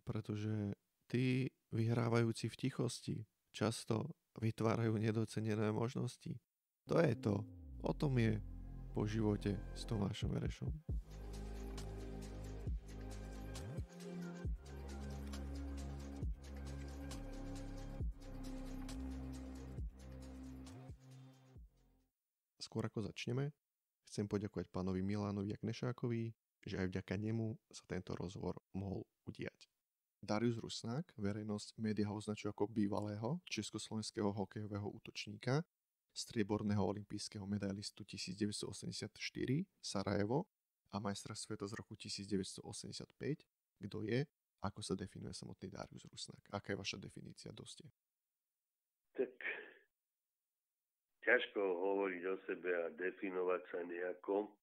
pretože tí vyhrávajúci v tichosti často vytvárajú nedocenené možnosti. To je to. O tom je po živote s Tomášom Verešom. Skôr ako začneme, chcem poďakovať pánovi Milánovi Jaknešákovi, že aj vďaka nemu sa tento rozhovor mohol udiať. Darius Rusnák verejnosť médiá označuje ako bývalého československého hokejového útočníka, strieborného olympijského medailistu 1984 Sarajevo a majstra sveta z roku 1985. Kto je? Ako sa definuje samotný Darius Rusnák? Aká je vaša definícia? Doste. Tak ťažko hovoriť o sebe a definovať sa nejako.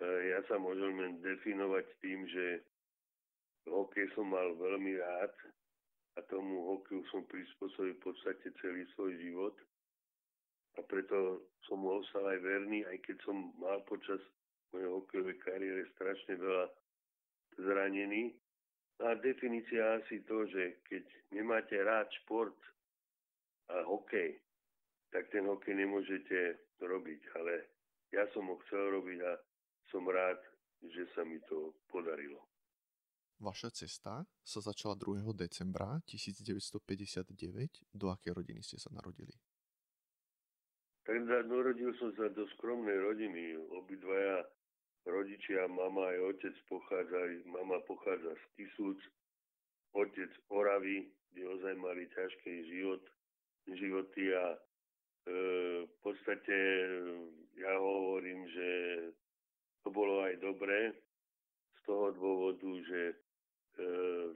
Ja sa môžem len definovať tým, že hokej som mal veľmi rád a tomu hokeju som prispôsobil v podstate celý svoj život. A preto som mu ostal aj verný, aj keď som mal počas mojej hokejovej kariére strašne veľa zranení. A definícia asi to, že keď nemáte rád šport a hokej, tak ten hokej nemôžete robiť. Ale ja som ho chcel robiť a som rád, že sa mi to podarilo. Vaša cesta sa začala 2. decembra 1959. Do akej rodiny ste sa narodili? Narodil som sa do skromnej rodiny. Obidvaja rodičia, mama aj otec pochádzajú. Mama pochádza z Tisúc, otec z Oravy, kde ozaj mali ťažký životy a v podstate ja hovorím, že to bolo aj dobré z toho dôvodu, že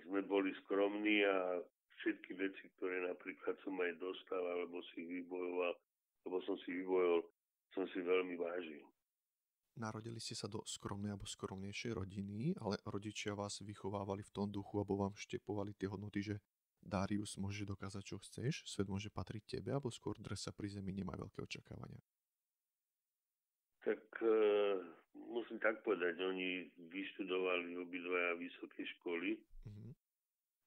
sme boli skromní a všetky veci, ktoré napríklad som aj dostal alebo si vybojoval, lebo som si vybojoval, som si veľmi vážil. Narodili ste sa do skromnej alebo skromnejšej rodiny, ale rodičia vás vychovávali v tom duchu alebo vám štepovali tie hodnoty, že Darius, môže dokázať, čo chceš, svet môže patriť tebe, alebo skôr dresa pri zemi nemá veľké očakávania? Tak musím tak povedať, oni vyštudovali obidvaja vysoké školy.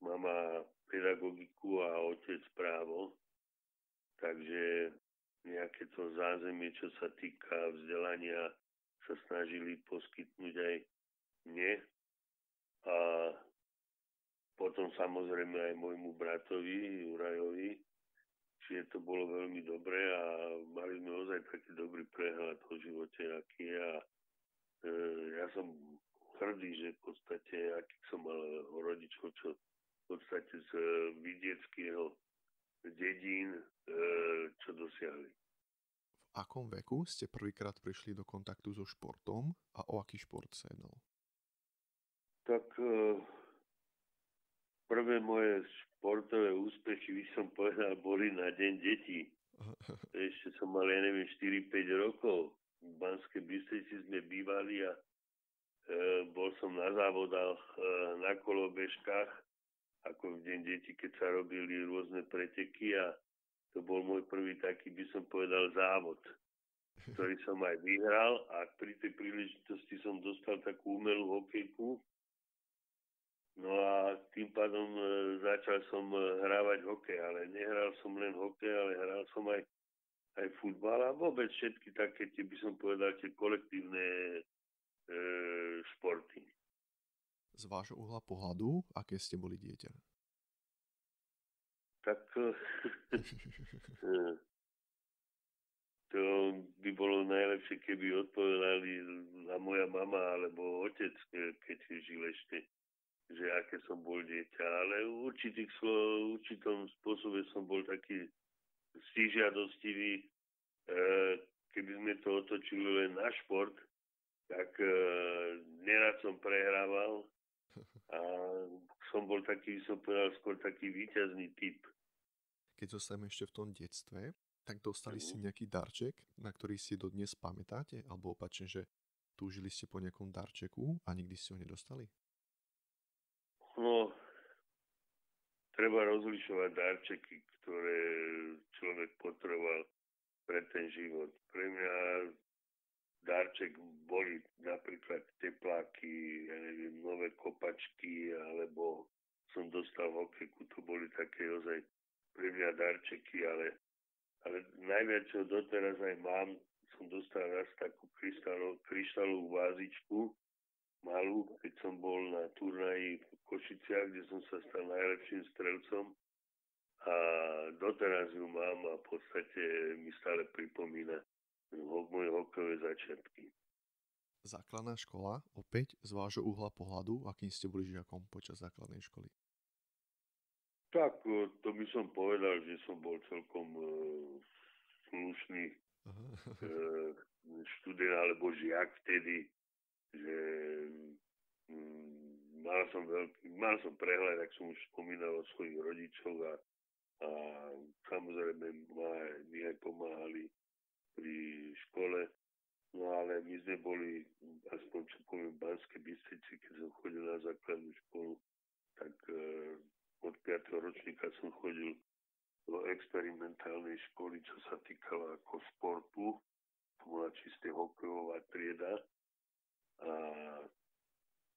Mama pedagogiku a otec právo. Takže nejaké to zázemie, čo sa týka vzdelania, sa snažili poskytnúť aj mne. A potom samozrejme aj môjmu bratovi Jurajovi. Čiže to bolo veľmi dobré a mali sme ozaj taký dobrý prehľad o živote, aký je. A ja som hrdý, že v podstate, aký som mal rodičov, čo v podstate z vidieckého dedín, čo dosiahli. V akom veku ste prvýkrát prišli do kontaktu so športom a o aký šport sa jednalo? Tak prvé moje športové úspechy, by som povedal, boli na Deň detí. Ešte som mal, 4-5 rokov. V Banskej Bystrici sme bývali a bol som na závodách na kolobežkách, ako v Deň detí, keď sa robili rôzne preteky a to bol môj prvý taký, by som povedal, závod, ktorý som aj vyhral a pri tej príležitosti som dostal takú umelú hokejku. No a tým pádom začal som hrávať hokej, ale nehral som len hokej, ale hral som aj futbal a vôbec všetky také, by som povedal, tie kolektívne športy. Z vášho uhla pohľadu, aké ste boli dieťa? Tak to by bolo najlepšie, keby odpovedali na moja mama alebo otec, keď žil ešte, že aké som bol dieťa. Ale v určitom spôsobe som bol taký stižiadostivý. Keby sme to otočili len na šport, tak nerad som prehrával a som bol taký, som povedal, skôr taký víťazný typ. Keď zostaneme ešte v tom detstve, tak dostali ste nejaký darček, na ktorý si dodnes pamätáte? Alebo opačne, že túžili ste po nejakom darčeku a nikdy ste ho nedostali? No, treba rozlišovať darčeky, ktoré človek potreboval pre ten život. Pre mňa darček boli napríklad tepláky, nové kopačky alebo dostal v hokejku, to boli také ozaj pre mňa darčeky, ale najviac, čo doteraz aj mám, som dostal raz takú kryštálovú vázičku, malú, keď som bol na turnaji v Košiciach, kde som sa stal najlepším strelcom a doteraz ju mám a v podstate mi stále pripomína moje hokejové začiatky. Základná škola, opäť z vášho uhla pohľadu, akým ste boli žiakom počas základnej školy? Tak, to by som povedal, že som bol celkom slušný študent alebo žiak vtedy, že mal som prehľad, ak som už spomínal o svojich rodičoch a samozrejme mi aj pomáhali pri škole. No ale my sme boli, aspoň čo poviem, v Banskej Bystrici, keď som chodil na základnú školu, tak od 5. ročníka som chodil do experimentálnej školy, čo sa týkalo ako športu. To bola čisté hokejová trieda. A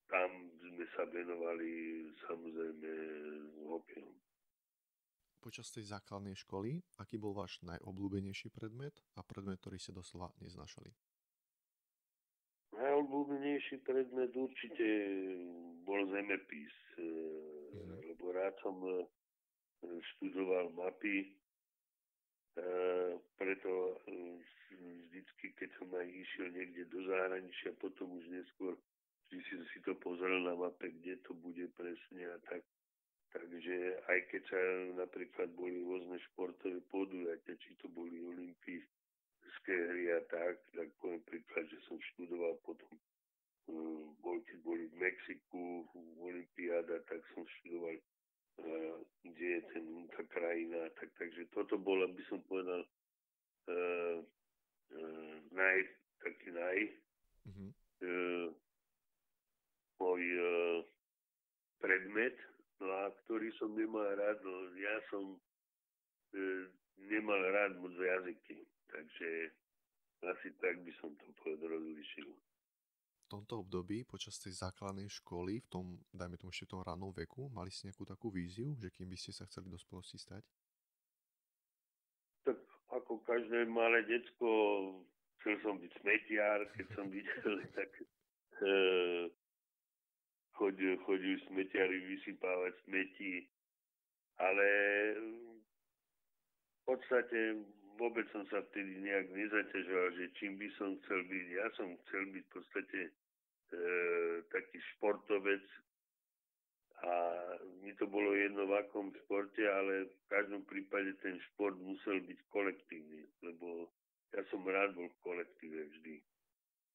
tam sme sa venovali samozrejme hokejom. Počas tej základnej školy, aký bol váš najobľúbenejší predmet a predmet, ktorý ste doslova neznášali? Najobľúbenejší predmet určite bol zemepis, lebo rád som študoval mapy, preto vždycky, keď som aj išiel niekde do zahraničia, potom už neskôr vždy si to pozrel na mape, kde to bude presne a tak. Takže aj keď sa napríklad boli rôzne športové podujatia, či to boli olympijské hry a tak poviem príklad, že som študoval potom, keď boli v Mexiku, olympiáda, tak som študoval, kde je tá krajina. Takže toto bolo, by som povedal, môj predmet, no a ktorý som nemal rád, no ja som nemal rád moc jazyky, takže asi tak by som to rozlišil. V tomto období, počas tej základnej školy, v tom, dajme tomu ešte v tom rannom veku, mali ste nejakú takú víziu, že kým by ste sa chceli do spolosti stať? Tak ako každé malé decko, chcel som byť smetiar, keď som videl, tak chodil smetiari vysypávať smeti, ale v podstate vôbec som sa vtedy nejak nezaťažoval, že čím by som chcel byť. Ja som chcel byť v podstate taký športovec a mi to bolo jedno v akom športe, ale v každom prípade ten šport musel byť kolektívny, lebo ja som rád bol v kolektíve vždy.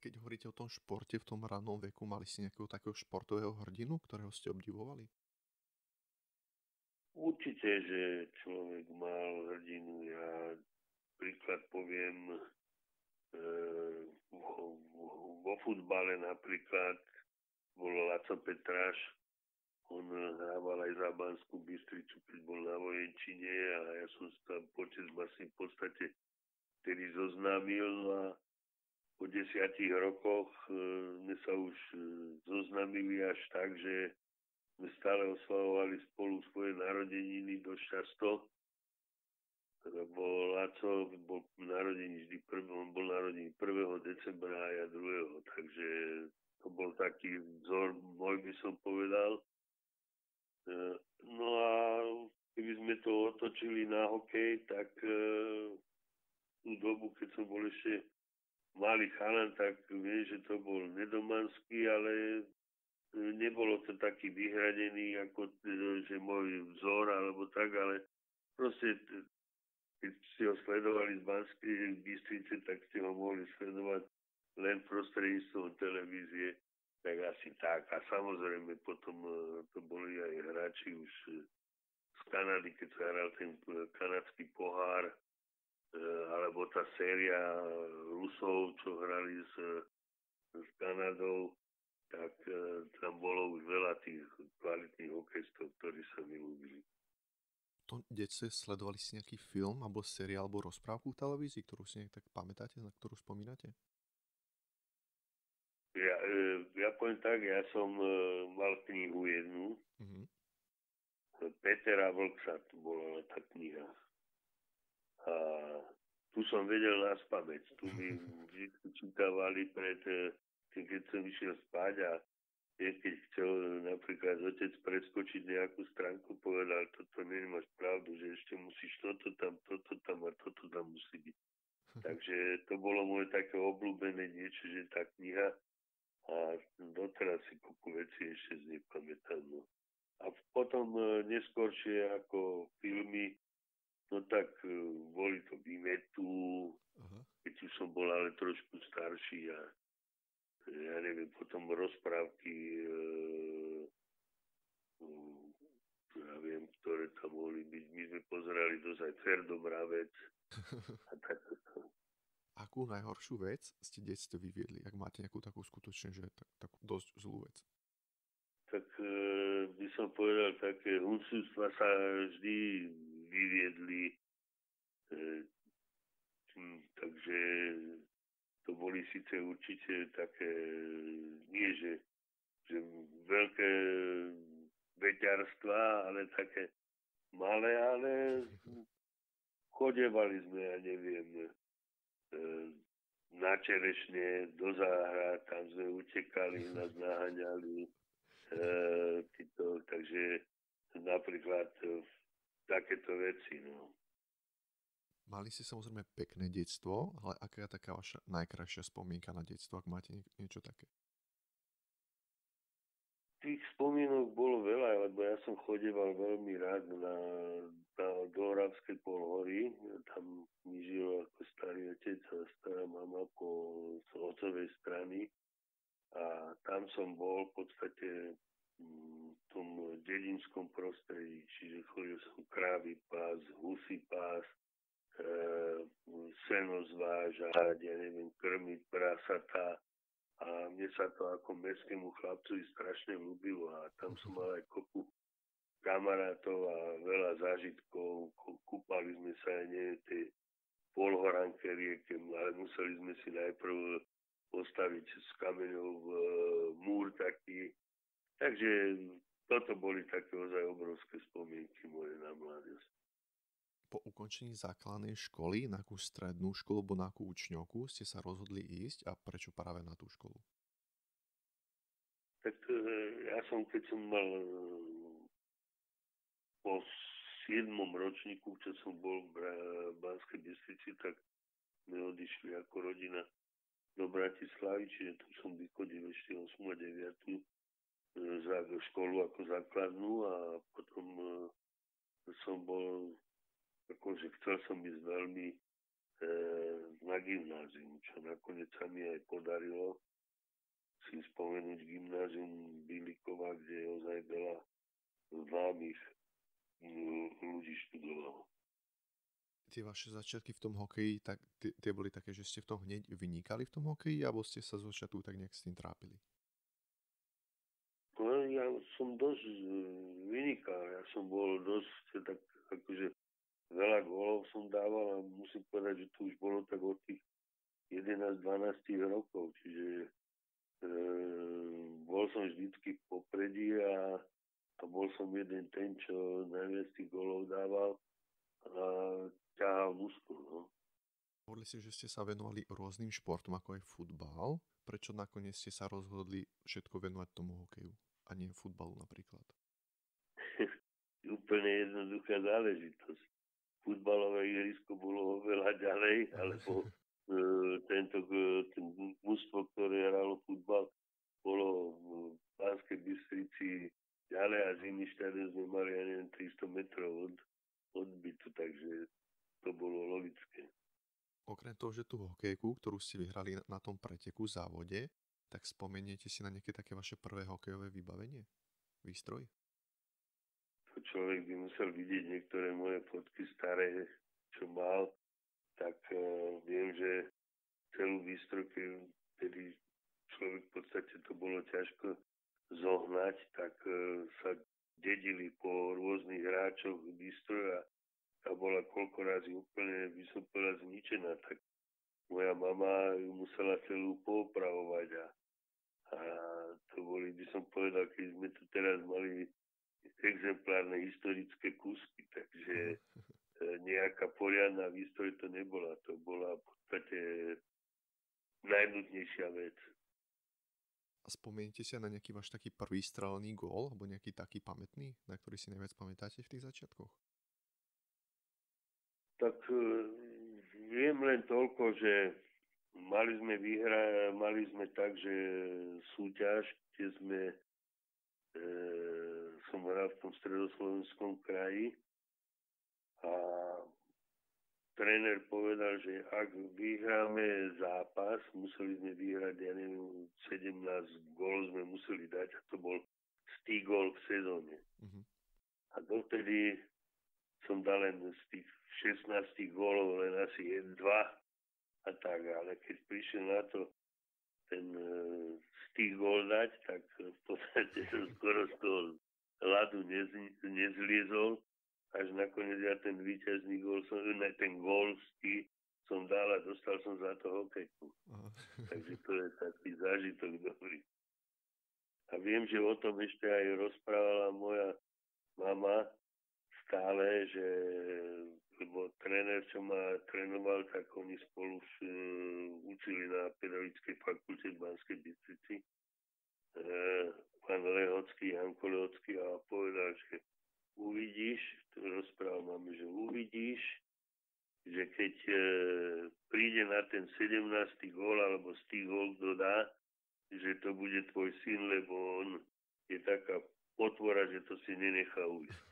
Keď hovoríte o tom športe v tom rannom veku, mali ste nejakého takého športového hrdinu, ktorého ste obdivovali? Určite, že človek mal hrdinu. Ja príklad poviem vo futbale napríklad bol Laco Petráš. On hrával aj za Banskú Bystricu, keď bol na Vojenčine a ja som sa tam počas vlastne v podstate vtedy zoznámil a po 10 rokoch sme sa už zoznámili až tak, že sme stále oslavovali spolu svoje narodeniny dosť často. Lebo Laco bol narodený vždy on bol narodený 1. decembra a ja 2. Takže to bol taký vzor môj, by som povedal. No a keby sme to otočili na hokej, tak tú dobu, keď som bol ešte malý chalan, tak viem, že to bol Nedomanský, ale nebolo to taký vyhradený, ako že môj vzor, alebo tak, ale proste, keď ste ho sledovali z Banskej Bystrice, tak ste ho mohli sledovať len prostredníctvom televízie, tak asi tak. A samozrejme potom to boli aj hráči už z Kanady, keď sa hral ten kanadský pohár, alebo tá séria Rusov, čo hrali s Kanadou, tak tam bolo už veľa tých kvalitných hokejistov, ktorí sa mi ľúbili. V tom detstve sledovali ste nejaký film, alebo seriál, alebo rozprávku v televízii, ktorú si nejak tak pamätáte, na ktorú spomínate? Ja poviem tak, ja som mal knihu jednu, Petera Vlksa to bola tá kniha. A tu som vedel naspamäť. Tu mi vždy čítavali keď som išiel spať a keď chcel napríklad otec preskočiť nejakú stránku, povedal, toto nemáš pravdu, že ešte musíš toto tam a toto tam musí byť. Takže to bolo moje také obľúbené niečo, že tá kniha a doteraz si kopu veci ešte z nej pamätám. No. A potom neskôršie ako filmy, no tak boli to Vimetu, keď už som bol ale trošku starší a ja neviem, potom rozprávky, ja viem, ktoré tam mohli byť. My sme pozerali dosť aj Tvrdomravec a takto. Akú najhoršiu vec ste detstve vyviedli, ak máte nejakú takú skutočne, že takú dosť zlú vec? Tak by som povedal, také huncústva sa vždy vyviedli, takže to boli síce určite také, nie že veľké veťarstvá, ale také malé, ale chodevali sme, ja neviem, na Čerešne, do záhrad, tam sme utekali, nás naháňali, takže napríklad takéto veci, no. Mali ste samozrejme pekné detstvo, ale aká je taká vaša najkrajšia spomienka na detstvo, ak máte niečo také? Tých spomienok bolo veľa, lebo ja som chodeval veľmi rád do Oravskej polhory. Tam mi žil ako starý otec a stará mama z otcovej strany. A tam som bol v podstate v tom dedinskom prostredí, čiže chodil som krávy pás, husy pás, seno zvážať, ja neviem, krmiť prasatá. A mne sa to ako mestskému chlapcovi strašne ľúbilo a tam som mal aj kopu kamarátov a veľa zážitkov. Kúpali sme sa aj tie polhoranské rieky, ale museli sme si najprv postaviť z kameňov múr taký. Takže toto boli také ozaj obrovské spomienky moje na mladosť. Po ukončení základnej školy, na akú strednú školu alebo na akú učňovku ste sa rozhodli ísť a prečo práve na tú školu? Tak ja keď som mal po 7. ročníku, čo som bol v Banskej Bystrici, tak sme odišli ako rodina do Bratislavy, čiže tu som vychodil ešte 8. a 9. za školu ako základnú a potom som bol akože chcel som ísť veľmi na gymnázium, čo nakoniec sa mi aj podarilo si spomenúť gymnázium Bílikova, kde je ozaj veľa známych ľudí študovalo. Tie vaše začiatky v tom hokeji, tak tie boli také, že ste v tom hneď vynikali v tom hokeji, alebo ste sa zo začiatku tak nejak s tým trápili? No, ja som dosť vynikal, ja som bol dosť tak akože veľa gólov som dával a musím povedať, že to už bolo tak od tých 11-12 rokov, čiže bol som vždycky v popredí a bol som jeden ten, čo najviac tých gólov dával a ťahal muskul. No. Hovorili ste, že ste sa venovali rôznym športom, ako aj futbal. Prečo nakoniec ste sa rozhodli všetko venovať tomu hokeju a nie futbalu napríklad? Úplne jednoduchá záležitosť. Futbalové ihrisko bolo oveľa ďalej, alebo ten mužstvo, ktoré hralo futbal, bolo v Banskej Bystrici ďalej a zimný štadión sme mali, ja neviem, 300 metrov od bytu, takže to bolo logické. Okrem toho, že tú hokejku, ktorú ste vyhrali na tom preteku závode, tak spomeniete si na nejaké také vaše prvé hokejové vybavenie? Výstroj? Človek by musel vidieť niektoré moje fotky staré, čo mal, tak viem, že celú výstrojku, kedy človek v podstate to bolo ťažko zohnať, tak sa dedili po rôznych hráčoch výstroja a bola koľko razy úplne, by som povedal, zničená, tak moja mama ju musela celú poopravovať a to boli, by som povedal, keď sme tu teraz mali exemplárne historické kúsky, takže nejaká poriadna výstroj to nebola. To bola v podstate najnutnejšia vec. A spomeniete si na nejaký váš taký prvý strelený gól, alebo nejaký taký pamätný, na ktorý si najviac pamätáte v tých začiatkoch? Tak viem len toľko, že mali sme tak, že súťaž, kde som hral v tom stredoslovenskom kraji a tréner povedal, že ak vyhráme zápas, museli sme vyhrať, 17 gólov sme museli dať a to bol 100 gól v sezóne. Uh-huh. A dotedy som dal len z tých 16 gólov len asi 2 a tak, ale keď prišiel na to ten z tých gól dať, tak v podstate som skoro z toho ľadu nezliezol, až nakoniec ja ten víťazný gól, ten gól som dal a dostal som za to hokejku. Takže to je taký zážitok dobrý. A viem, že o tom ešte aj rozprávala moja mama stále, že lebo tréner, čo ma trénoval, tak oni spolu učili na pedagogickej fakulte v Banskej Bystrici. Pán Lehocký, Janko Lehocký a povedal, že uvidíš, to rozprával máme, že uvidíš, že keď príde na ten 17. gól alebo z tých gól kto dá, že to bude tvoj syn, lebo on je taká potvora, že to si nenechá ujsť.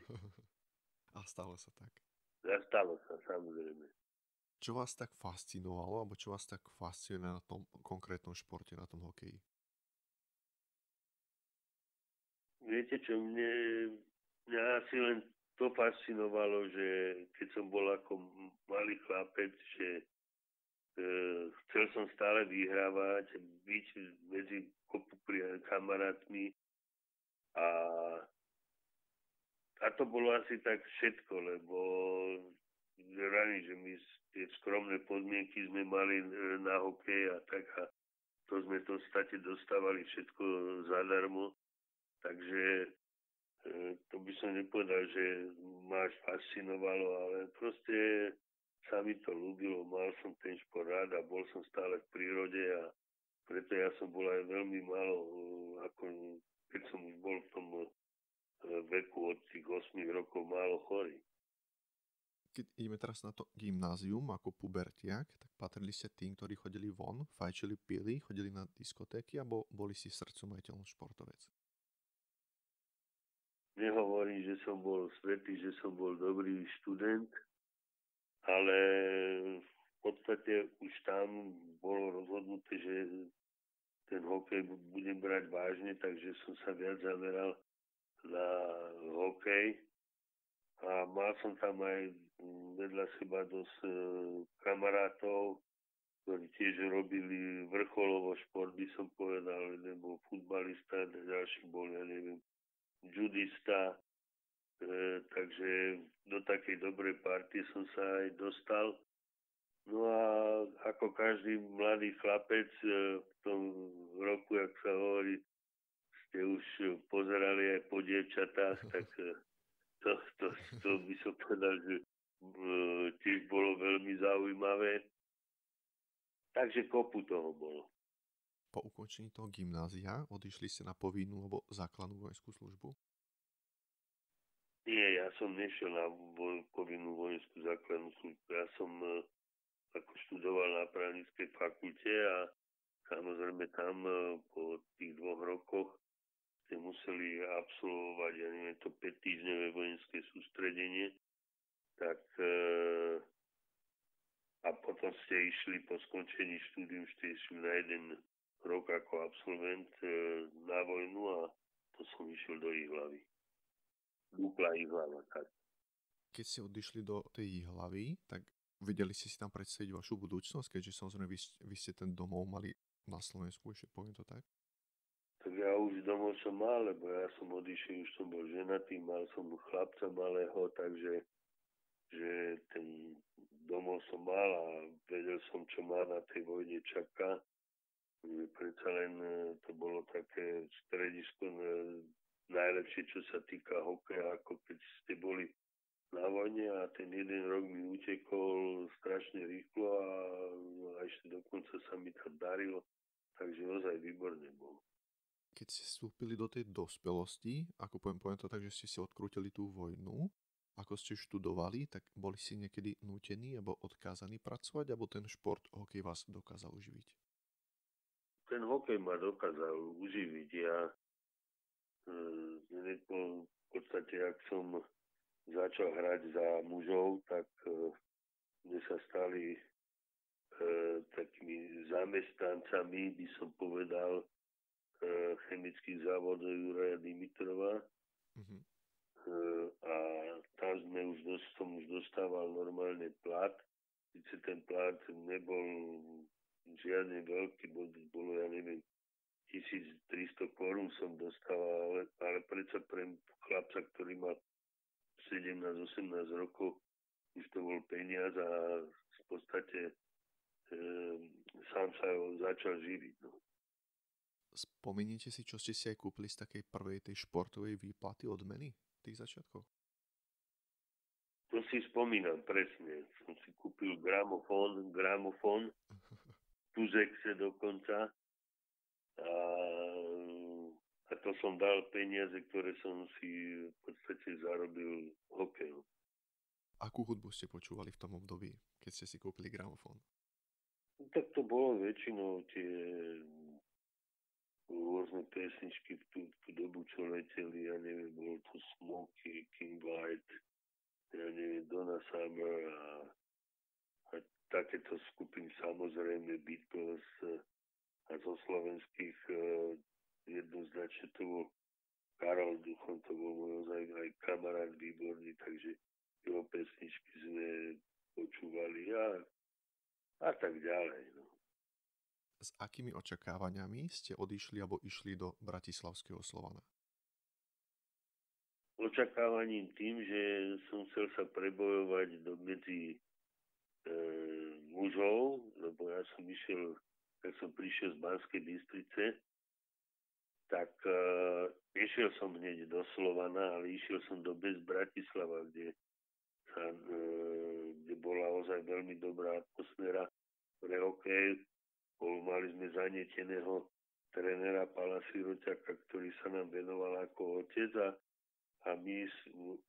A stalo sa tak. Stalo sa, samozrejme. Čo vás tak fascinovalo, alebo čo vás tak fascinuje na tom konkrétnom športe, na tom hokeji? Viete čo, mňa asi len to fascinovalo, že keď som bol ako malý chlapec, že chcel som stále vyhrávať, byť medzi kopu kamarátmi a to bolo asi tak všetko, lebo ráni, že my tie skromné podmienky sme mali na hokej a tak a to sme to v podstate dostávali všetko zadarmo. Takže to by som nepovedal, že ma až fascinovalo, ale proste sa mi to ľúbilo, mal som ten šport rád a bol som stále v prírode a preto ja som bol aj veľmi málo, ako keď som už bol v tom veku od tých 8 rokov málo chorý. Keď ideme teraz na to gymnázium ako pubertiak, tak patrili ste tým, ktorí chodili von, fajčili, pili, chodili na diskotéky alebo boli si srdcomajiteľom športovec? Nehovorím, že som bol svätý, že som bol dobrý študent, ale v podstate už tam bolo rozhodnuté, že ten hokej budem brať vážne, takže som sa viac zameral na hokej a mal som tam aj vedľa seba dosť kamarátov, ktorí tiež robili vrcholovo šport, by som povedal, jeden bol futbalista, ďalší bol, ja neviem, judista, takže do takej dobrej partie som sa aj dostal. No a ako každý mladý chlapec v tom roku, jak sa hovorí, ste už pozerali aj po dievčatách, tak to by som povedal, že tiež bolo veľmi zaujímavé. Takže kopu toho bolo. Po ukončení toho gymnázia odišli ste na povinnú alebo základnú vojenskú službu? Nie, ja som nešiel na povinnú vojenskú základnú službu. Ja som ako študoval na právnickej fakulte a samozrejme tam po tých 2 rokoch ste museli absolvovať, ja neviem, to 5-týždňové vojenské sústredenie, tak a potom ste išli po skončení štúdium, ste išli na 1 rok ako absolvent na vojnu a to som išiel do Jihlavy. Dúkla Jihlava, tak. Keď ste odišli do tej Jihlavy, tak vedeli ste si tam predstaviť vašu budúcnosť, keďže samozrejme vy ste ten domov mali na Slovensku, ešte poviem to tak? Tak ja už domov som mal, lebo ja som odišiel, už som bol ženatý, mal som chlapca malého, takže že ten domov som mal a vedel som, čo ma na tej vojne čaká. Predsa len to bolo také stredisko najlepšie, čo sa týka hokeja, ako keď ste boli na vojne a ten jeden rok mi utekol strašne rýchlo a ešte dokonca sa mi to darilo, takže ozaj výborne bolo. Keď ste vstúpili do tej dospelosti, ako poviem to tak, že ste si odkrútili tú vojnu, ako ste študovali, tak boli si niekedy nútení alebo odkázaní pracovať, alebo ten šport hokej vás dokázal uživiť? Ten hokej ma dokázal uživiť. Ja v podstate, ak som začal hrať za mužov, tak sme sa stali takými zamestnancami, by som povedal, chemických závodov Juraja Dimitrova. Mm-hmm. A tam som už dostával normálne plat. Sice ten plat nebol žiadne veľký, bolo, ja neviem, 1300 korún som dostával, ale predsa pre chlapca, ktorý má 17-18 rokov, už to bol peniaz a v podstate sám sa začal živiť. No. Spomínate si, čo ste si aj kúpili z takej prvej tej športovej výplaty odmeny v tých začiatkoch? To si spomínam, presne. Som si kúpil gramofón, Tuzexe dokonca a to som dal peniaze, ktoré som si v podstate zarobil hokejom. Akú hudbu ste počúvali v tom období, keď ste si kúpili gramofón? Tak to bolo väčšinou tie rôzne pesničky v tú dobu, čo leteli, ja neviem, bolo to Smokey, King White, ja neviem, Donna Summer a takéto skupiny, samozrejme Beatles a zo slovenských jednoznačne to bol Karol Duchon, to bol môj aj kamarát výborný, takže jeho pesničky sme počúvali a tak ďalej. No. S akými očakávaniami ste odišli alebo išli do bratislavského Slovana? Očakávaním tým, že som chcel sa prebojovať medzi mužov, lebo ja som prišiel z Banskej Bystrice, tak nešiel som hneď do Slovana, ale išiel som do Bratislava, kde bola ozaj veľmi dobrá atmosféra pre hokej. Mali sme zanieteného trénera Pala Siroťaka, ktorý sa nám venoval ako otec a my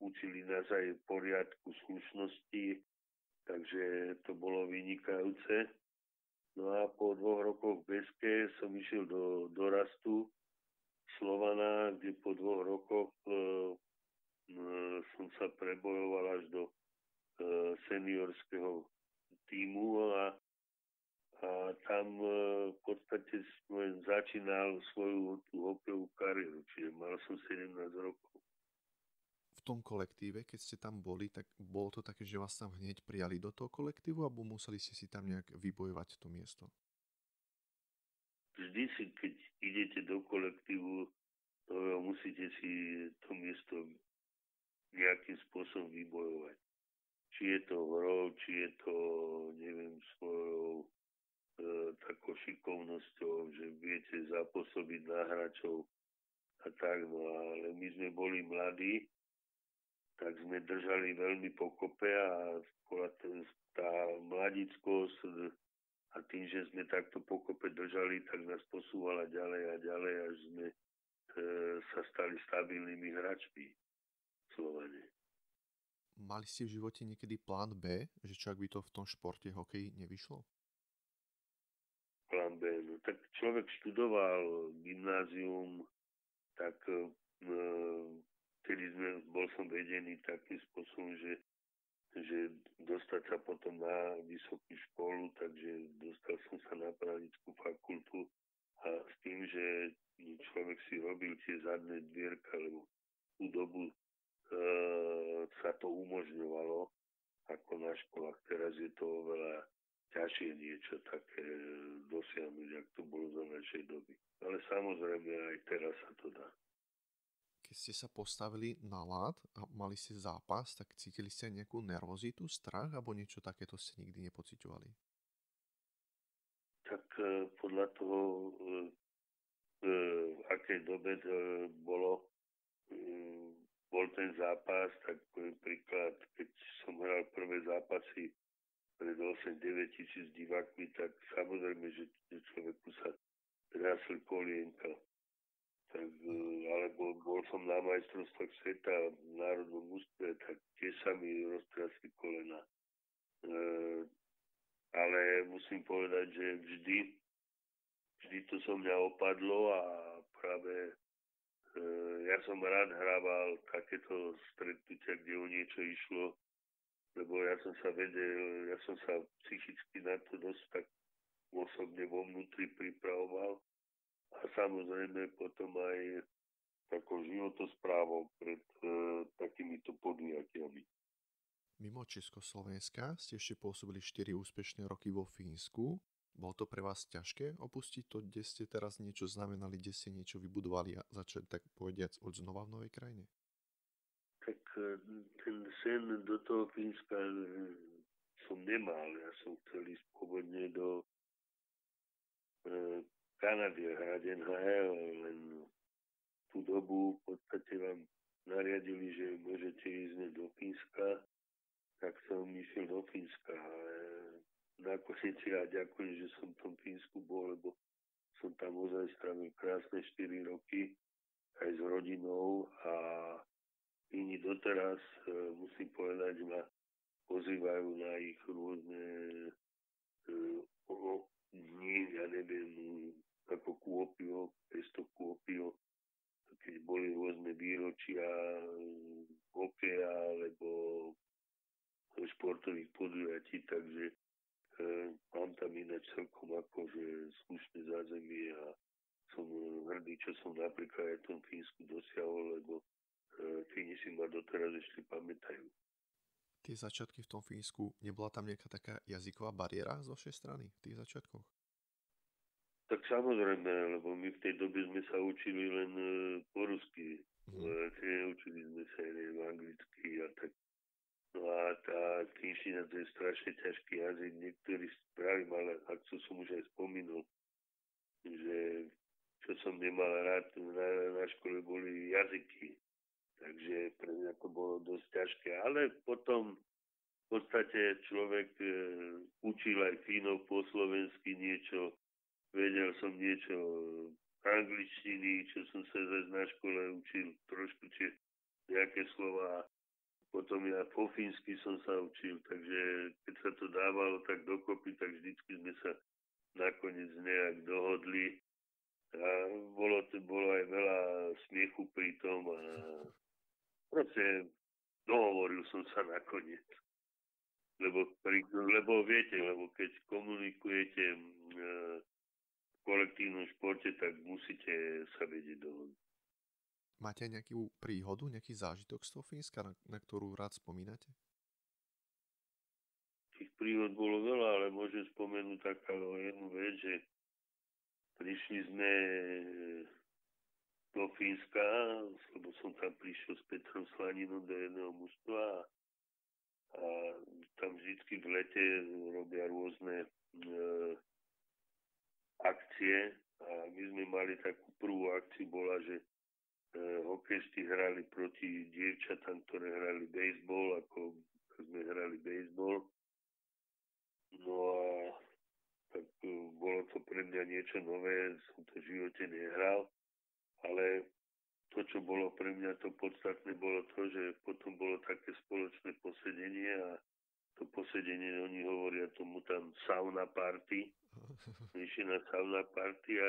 učili nás aj poriadku, slušnosti, takže to bolo vynikajúce. No a po 2 rokoch v Beske som išiel do dorastu Slovana, kde po 2 rokoch som sa prebojoval až do seniorského tímu a tam v podstate začínal svoju hokejovú kariéru, čiže mal som 17 rokov. V tom kolektíve, keď ste tam boli, tak bolo to také, že vás tam hneď prijali do toho kolektívu alebo museli ste si tam nejak vybojovať to miesto? Vždy si, keď idete do kolektívu, musíte si to miesto nejakým spôsobom vybojovať. Či je to hrou, či je to, neviem, svojou takou šikovnosťou, že viete zapôsobiť na hráčov a tak, no ale my sme boli mladí, tak sme držali veľmi pokope a bola tá mladickosť a tým, že sme takto pokope držali, tak nás posúvala ďalej a ďalej, až sme sa stali stabilnými hráčmi v Slovane. Mali ste v živote niekedy plán B, že čo ak by to v tom športe hokeji nevyšlo? Plán B, no tak človek študoval gymnázium, tak vtedy bol som vedený takým spôsobom, že dostať sa potom na vysokú školu, takže dostal som sa na právnickú fakultu a s tým, že človek si robil tie zadné dvierka, lebo tú dobu sa to umožňovalo ako na školách. Teraz je to oveľa ťažšie niečo také dosiahnuť, ak to bolo za našej doby. Ale samozrejme aj teraz sa to dá. Keď ste sa postavili na ľad a mali ste zápas, tak cítili ste nejakú nervozitu, strach alebo niečo takéto ste nikdy nepociťovali? Tak podľa toho, v akej dobe to bolo, bol ten zápas, tak poviem príklad, keď som hral prvé zápasy pred 8-9 tisíc divákmi, tak samozrejme, že človeku sa trasli kolienka. Tak, alebo bol som na majstrovstvách sveta v národnom ústve, tak tiež sa mi roztrasli kolena. Ale musím povedať, že vždy to so mňa opadlo a práve ja som rád hrával takéto stretnutia, kde o niečo išlo, lebo ja som sa psychicky na to dosť tak osobne vo vnútri pripravoval a samozrejme potom aj takou životosprávou pred takýmito podujatiami. Mimo Československa ste ešte pôsobili 4 úspešné roky vo Fínsku. Bolo to pre vás ťažké opustiť to, kde ste teraz niečo znamenali, kde ste niečo vybudovali a začať, tak povediac, od znova v novej krajine? Tak ten sen do toho Fínska som nemal. Ja som chcel ísť pôvodne do Kanady hrať NHL, len tú dobu v podstate vám nariadili, že môžete ísť do Fínska, tak som išiel do Fínska. Nakoniec ja ďakujem, že som v tom Fínsku bol, lebo som tam ozaj strávil krásne 4 roky aj s rodinou a iní doteraz, musím povedať, ma pozývajú na ich rôzne dni, ja neviem, ako Kuopio, Pesto Kuopio, keď boli rôzne výročia hokeja alebo športových podujatí, takže mám tam ináč celkom akože slušné zázemie a som hrdý, čo som napríklad aj v tom Fínsku dosiahol, lebo Fíni si ma doteraz ešte pamätajú. Tie začiatky v tom Fínsku, nebola tam nejaká taká jazyková bariéra z vašej strany v tých začiatkoch? Tak samozrejme, lebo my v tej dobe sme sa učili len po rusky. Neučili sme sa aj v anglicky a tak. No a tá finština, to je strašne ťažký jazyk. Niektorí spravím, ale ak to som už aj spomínal, že čo som nemal rád na škole boli jazyky. Takže pre mňa to bolo dosť ťažké. Ale potom v podstate človek učil aj Fínov po slovensky niečo. Vedel som niečo angličtiny, čo som sa zase na škole učil trošku, či nejaké slova. Potom ja po fínsky som sa učil, takže keď sa to dávalo tak dokopy, tak vždycky sme sa nakoniec nejak dohodli. A bolo aj veľa smiechu pri tom a proste dohovoril som sa nakoniec. Lebo viete, keď komunikujete v kolektívnom športe, tak musíte sa vedieť dohodnúť. Máte aj nejakú príhodu, nejaký zážitok z toho Fínska, na ktorú rád spomínate? Tých príhod bolo veľa, ale môžem spomenúť takú jednu vec, že prišli sme do Fínska, lebo som tam prišiel s Petrom Slaninom do jedného mužstva a tam vždycky v lete robia rôzne akcie a my sme mali takú prvú akciu, bola, že hokejisti hrali proti dievčatám, ktoré hrali bejsbol, ako sme hrali bejsbol. No a tak bolo to pre mňa niečo nové, som to v živote nehral, ale to, čo bolo pre mňa to podstatné, bolo to, že potom bolo také spoločné posedenie a to posedenie, oni hovoria tomu tam sauna party, išli na sauna party a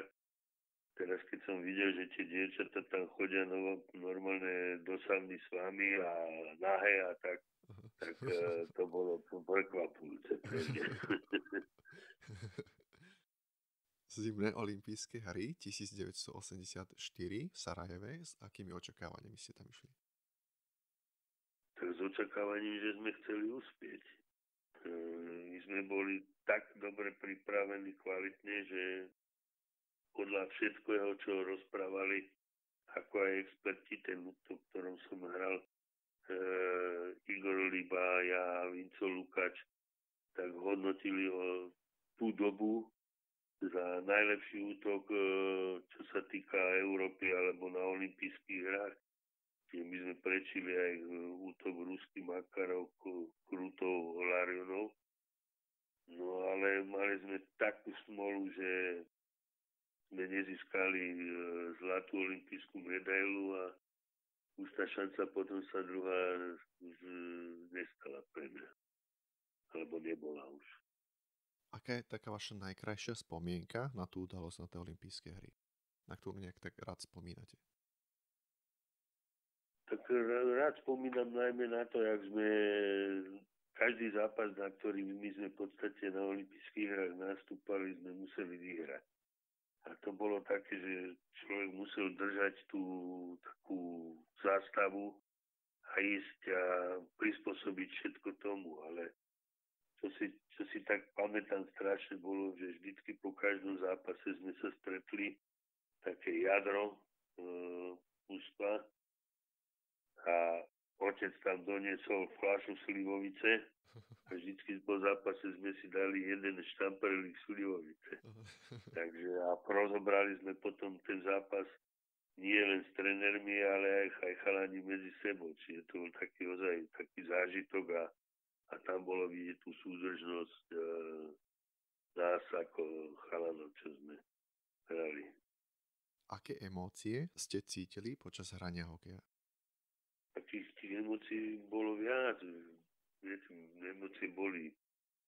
teraz, keď som videl, že tie dievčatá tam chodia normálne do sauny s vami a nahé a tak to bolo prekvapujúce. Zimné olympijské hry 1984 v Sarajeve, s akými očakávaniami ste tam išli? Tak s očakávaním, že sme chceli uspieť. My sme boli tak dobre pripravení kvalitne, že podľa všetkého, čo rozprávali, ako aj experti, ten, v ktorom som hral, Igor Liba, ja, Vinco Lukáč, tak hodnotili o tú dobu za najlepší útok, čo sa týka Európy alebo na olympijských hrách. My sme prečili aj útok ruských Makarov Krutou Larionov. No ale mali sme takú smolu, že sme nezískali zlatú olympijskú medailu a už tá šanca potom sa druhá nestala pre mňa. Alebo nebola už. Aká je taká vaša najkrajšia spomienka na tú udalosť na tie olympijské hry? Na ktorú nejak tak rád spomínate? Tak rád spomínam najmä na to, jak sme každý zápas, na ktorý my sme v podstate na olympijských hrách nastúpali, sme museli vyhrať. A to bolo také, že človek musel držať tú takú zástavu a ísť a prispôsobiť všetko tomu. Ale čo si tak pamätám strašne bolo, že vždycky po každom zápase sme sa stretli také jadro ústva a otec tam doniesol fľašu slivovice a vždycky po zápase sme si dali jeden štamperlík slivovice. Takže a rozobrali sme potom ten zápas nie len s trénermi, ale aj chalani medzi sebou. Čiže to bol taký zážitok a tam bolo vidieť tú súdržnosť nás ako chalanov, čo sme hrali. Aké emócie ste cítili počas hrania hokeja? Tých emócií bolo viac. Emócie boli,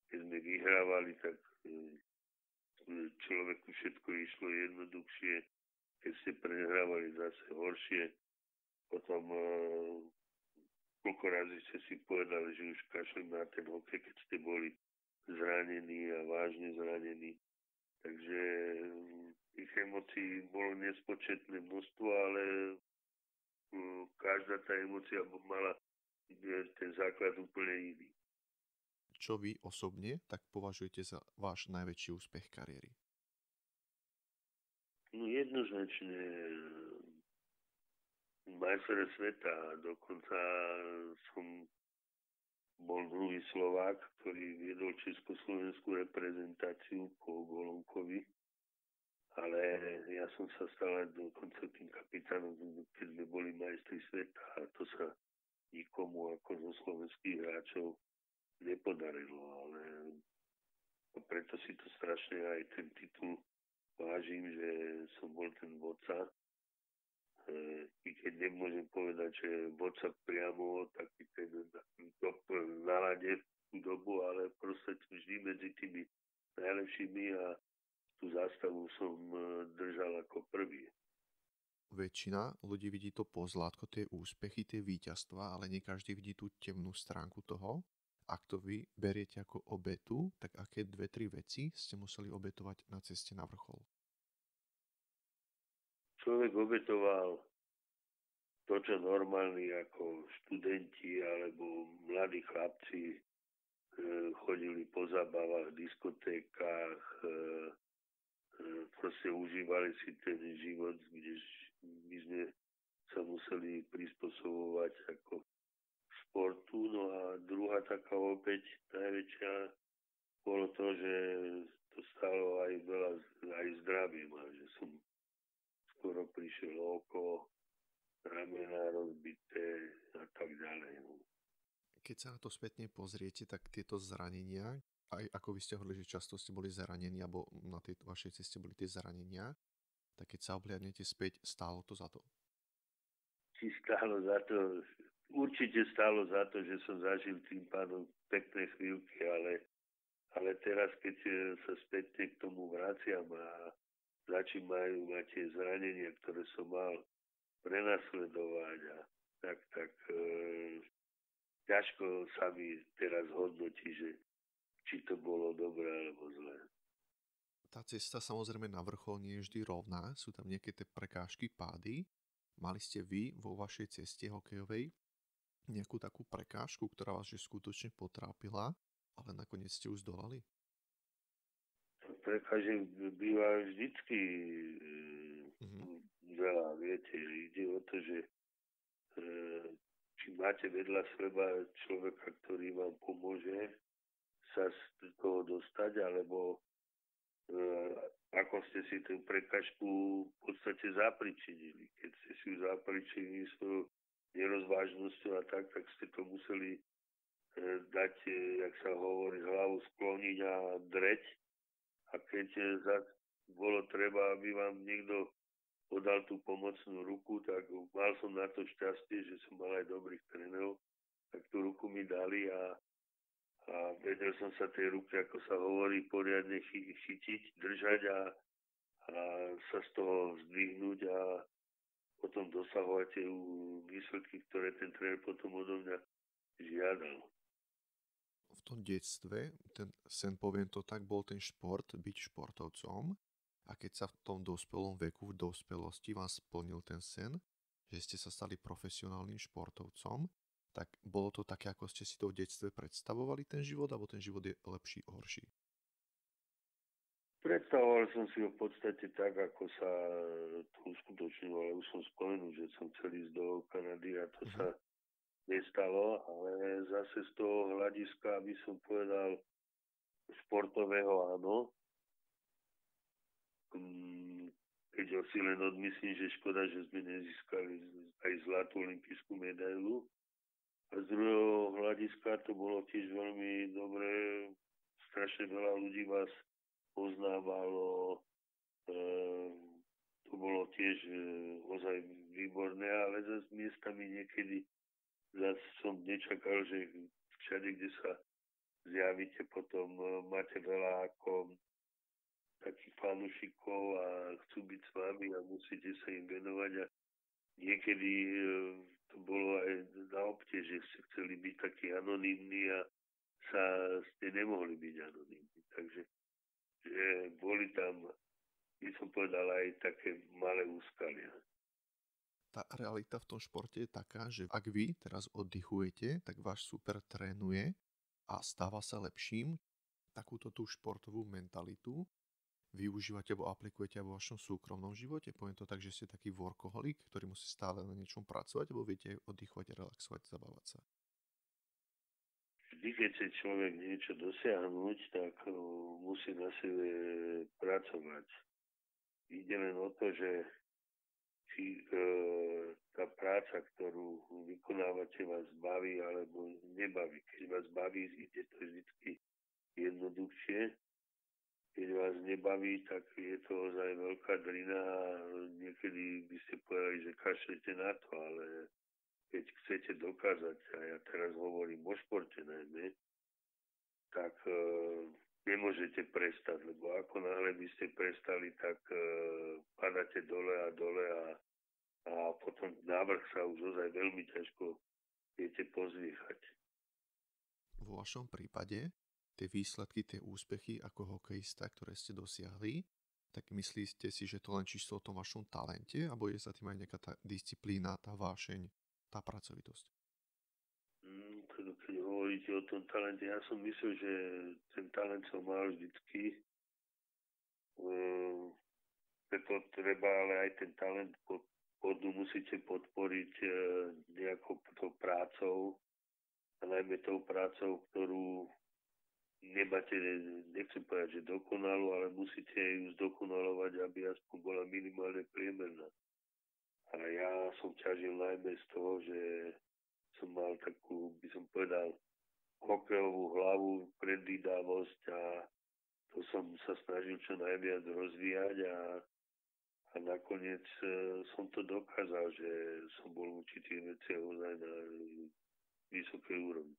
keď sme vyhrávali, tak človeku všetko išlo jednoduchšie. Keď ste prehrávali, zase horšie. Potom koľko razy ste si povedali, že už kašlem na ten hokej, keď ste boli zranení a vážne zranení. Takže tých emócií bolo nespočetné množstvo, ale každá tá emócia mala ten základ úplne iný. Čo vy osobne tak považujete za váš najväčší úspech kariéry? No jednoznačne majster sveta. Dokonca som bol druhý Slovák, ktorý viedol československú reprezentáciu po Golonkovi. Ale ja som sa stal dokonca tým kapitánom, keď sme boli majstri sveta a to sa nikomu ako zo slovenských hráčov nepodarilo. Ale preto si to strašne aj ten titul vážim, že som bol ten vodca. I keď nemôžem povedať, že vodca priamo taký ten top na lade v tú dobu, ale proste vždy medzi tými najlepšími a tú zástavu som držal ako prvý. Väčšina ľudí vidí to pozlátko, tie úspechy, tie víťazstvá, ale nie každý vidí tú temnú stránku toho. Ak to vy beriete ako obetu, tak aké 2-3 veci ste museli obetovať na ceste na vrchol? Človek obetoval to, čo normálni ako študenti alebo mladí chlapci chodili po zábavách, diskotékach, proste užívali si ten život, kde my sme sa museli prispôsobovať ako športu. No a druhá taká opäť najväčšia bolo to, že to stalo aj veľa aj zdravím, že som skoro prišiel oko, ramena rozbité a tak ďalej. No. Keď sa na to spätne pozriete, tak tieto zranenia, aj ako vy ste hovorili, že často ste boli zranení, alebo na tej vašej ceste boli tie zranenia, tak keď sa obhliadnete späť, stálo to za to? Či stálo za to? Určite stálo za to, že som zažil tým pádom pekné chvíľky, ale teraz, keď sa spätne k tomu vraciam a začínajú mať tie zranenia, ktoré som mal prenasledovať a tak ťažko sa mi teraz hodnotí, že či to bolo dobré alebo zlé. Tá cesta samozrejme na vrchol nie je vždy rovná, sú tam nejaké tie prekážky, pády. Mali ste vy vo vašej ceste hokejovej nejakú takú prekážku, ktorá vás skutočne potrápila, ale nakoniec ste ju zdolali? Prekážek býva vždycky veľa, viete. Ide o to, že či máte vedľa seba človeka, ktorý vám pomôže sa z toho dostať, alebo ako ste si tú prekažku v podstate zapričinili. Keď ste si ju zapričinili svojou nerozvážnosťou a tak ste to museli dať, jak sa hovorí, hlavu skloniť a dreť. A keď zase bolo treba, aby vám niekto podal tú pomocnú ruku, tak mal som na to šťastie, že som mal aj dobrých trénerov, tak tú ruku mi dali a vedel som sa tej ruky, ako sa hovorí, poriadne chytiť, držať a sa z toho zdvihnúť a potom dosahovať tie výsledky, ktoré ten tréner potom odo mňa žiadal. V tom detstve, ten sen, poviem to tak, bol ten šport, byť športovcom, a keď sa v tom dospelom veku, v dospelosti vám splnil ten sen, že ste sa stali profesionálnym športovcom, tak bolo to také, ako ste si to v detstve predstavovali ten život, alebo ten život je lepší, horší? Predstavoval som si ho v podstate tak, ako sa to uskutočnilo, ale už som spomenul, že som chcel ísť do Kanady a to sa nestalo, ale zase z toho hľadiska, aby som povedal, športového áno. Keď ho si len odmyslím, že škoda, že sme nezískali aj zlatú olympijskú medailu. A z druhého hľadiska to bolo tiež veľmi dobré, strašne veľa ľudí vás poznávalo, to bolo tiež ozaj výborné, ale zase miestami niekedy zase som nečakal, že všade, kde sa zjavíte, potom máte veľa ako takých fanúšikov a chcú byť s vami a musíte sa im venovať a niekedy to bolo aj na opte, že ste chceli byť takí anonymní a ste nemohli byť anonymní. Takže že boli tam, by som povedal, aj také malé úskalia. Tá realita v tom športe je taká, že ak vy teraz oddychujete, tak váš super trénuje a stáva sa lepším. Takúto tú športovú mentalitu využívate alebo aplikujete aj vo vašom súkromnom živote? Poviem to tak, že ste taký workoholik, ktorý musí stále na niečom pracovať, alebo viete oddychovať, relaxovať, zabávať sa? Vždy, keď chce človek niečo dosiahnuť, tak musí na sebe pracovať. Ide len o to, že či tá práca, ktorú vykonávate, vás baví alebo nebaví. Keď vás baví, ide to vždy jednoduchšie. Keď vás nebaví, tak je to ozaj veľká drina a niekedy by ste povedali, že kašlete na to, ale keď chcete dokázať, a ja teraz hovorím o športe najmä, tak nemôžete prestať, lebo ako náhle by ste prestali, tak padáte dole a dole a potom návrh sa už ozaj veľmi ťažko viete pozvíchať. Vo vašom prípade tie výsledky, tie úspechy ako hokejista, ktoré ste dosiahli, tak myslíte si, že to len čisto o tom vašom talente, alebo je za tým aj nejaká tá disciplína, tá vášeň, tá pracovitosť? Keď hovoríte o tom talente, ja som myslel, že ten talent som mal vždycky. Preto treba ale aj ten talent musíte podporiť nejakou tou prácou a najmä tou prácou, ktorú nemáte, nechcem povedať, že dokonalú, ale musíte ju zdokonalovať, aby aspoň bola minimálne priemerná. A ja som ťažil najmä z toho, že som mal takú, by som povedal, hokejovú hlavu, predvídavosť a to som sa snažil čo najviac rozvíjať a nakoniec som to dokázal, že som bol v určitých veciach ozaj na vysokej úrovni.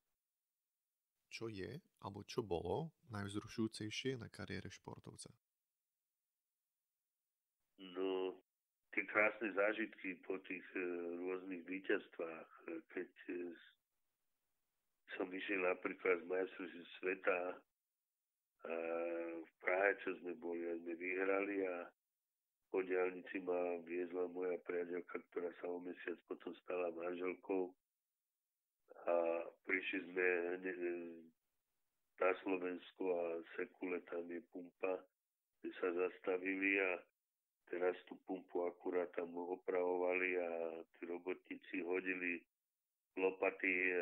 Čo je, alebo čo bolo najvzrušujúcejšie na kariére športovca? No, tie krásne zážitky po tých rôznych víťazstvách, keď som išiel napríklad z majstrovstiev sveta v Prahe, čo sme boli a sme vyhrali a po diaľnici ma viezla moja priateľka, ktorá sa o mesiac potom stala manželkou a prišli sme na Slovensku a Sekule, tam je pumpa, kde sa zastavili a teraz tú pumpu akurát tam opravovali a tí robotníci hodili lopaty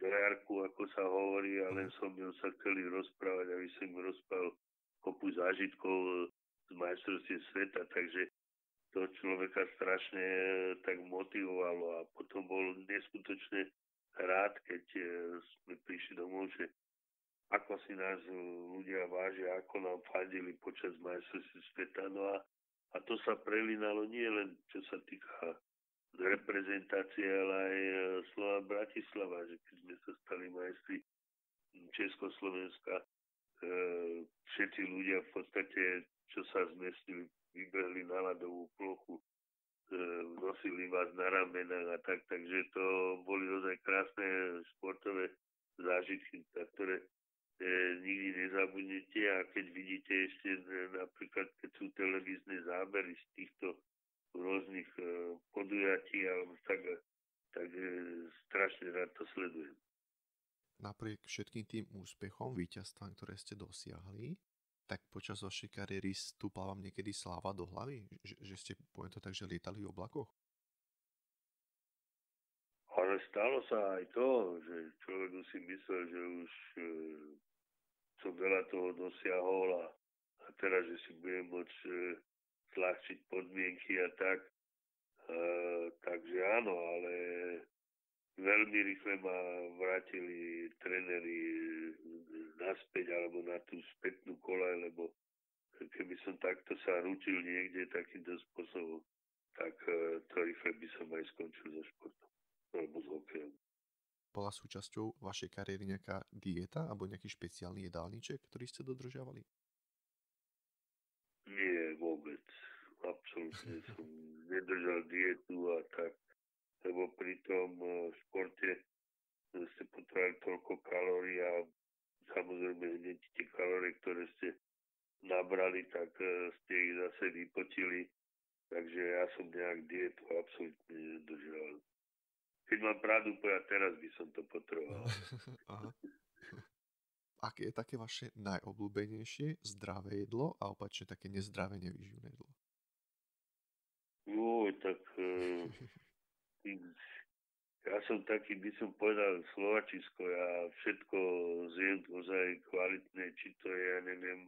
do jarku, ako sa hovorí, a len som im sa chceli rozprávať, aby som im rozprával kopu zážitkov z majstrovstiev sveta, takže to človeka strašne tak motivovalo a potom bol neskutočne rád, keď sme prišli domov, že ako si nás ľudia vážia, ako nám fandili počas majstrovstiev sveta. No a to sa prelínalo nie len čo sa týka reprezentácie, ale aj Slovan Bratislava, že keď sme sa stali majstri Československa, všetci ľudia v podstate, čo sa zmestili, vybehli na ľadovú plochu, nosili vás na ramenách a tak, takže to boli ozaj krásne športové zážitky, na ktoré nikdy nezabudnete a keď vidíte ešte napríklad, keď sú televízne zábery z týchto rôznych podujatí alebo tak strašne rád to sledujem. Napriek všetkým tým úspechom, víťazstvám, ktoré ste dosiahli, tak počas vašej kariéry stúpala vám niekedy sláva do hlavy? Že ste, poviem to tak, že lietali v oblakoch? Ale stalo sa aj to, že človek si myslel, že už som veľa toho dosiahol a teraz, že si budem môcť tlačiť podmienky a tak. Takže áno, ale veľmi rýchle ma vrátili tréneri naspäť alebo na tú spätnú koľaj, lebo keby som takto sa ručil niekde takýmto spôsobom, tak to rýchle by som aj skončil so športom alebo s hokejom. Bola súčasťou vašej kariéry nejaká dieta alebo nejaký špeciálny jedálniček, ktorý ste dodržiavali? Nie, vôbec. Absolútne som nedržal dietu a tak, lebo pri tom športe ste potrebovali toľko kalórií a samozrejme hneď tie kalórie, ktoré ste nabrali, tak ste ich zase vypotili. Takže ja som nejak dietu absolútne nedržal. Keď mám pravdu povedať, teraz by som to potreboval. Aha. Aké je také vaše najobľúbenejšie zdravé jedlo a opačne také nezdravé nevýživné jedlo? Tak ja som taký, by som povedal, Slovačisko. Ja všetko zjem ozaj kvalitné, či to je, ja neviem,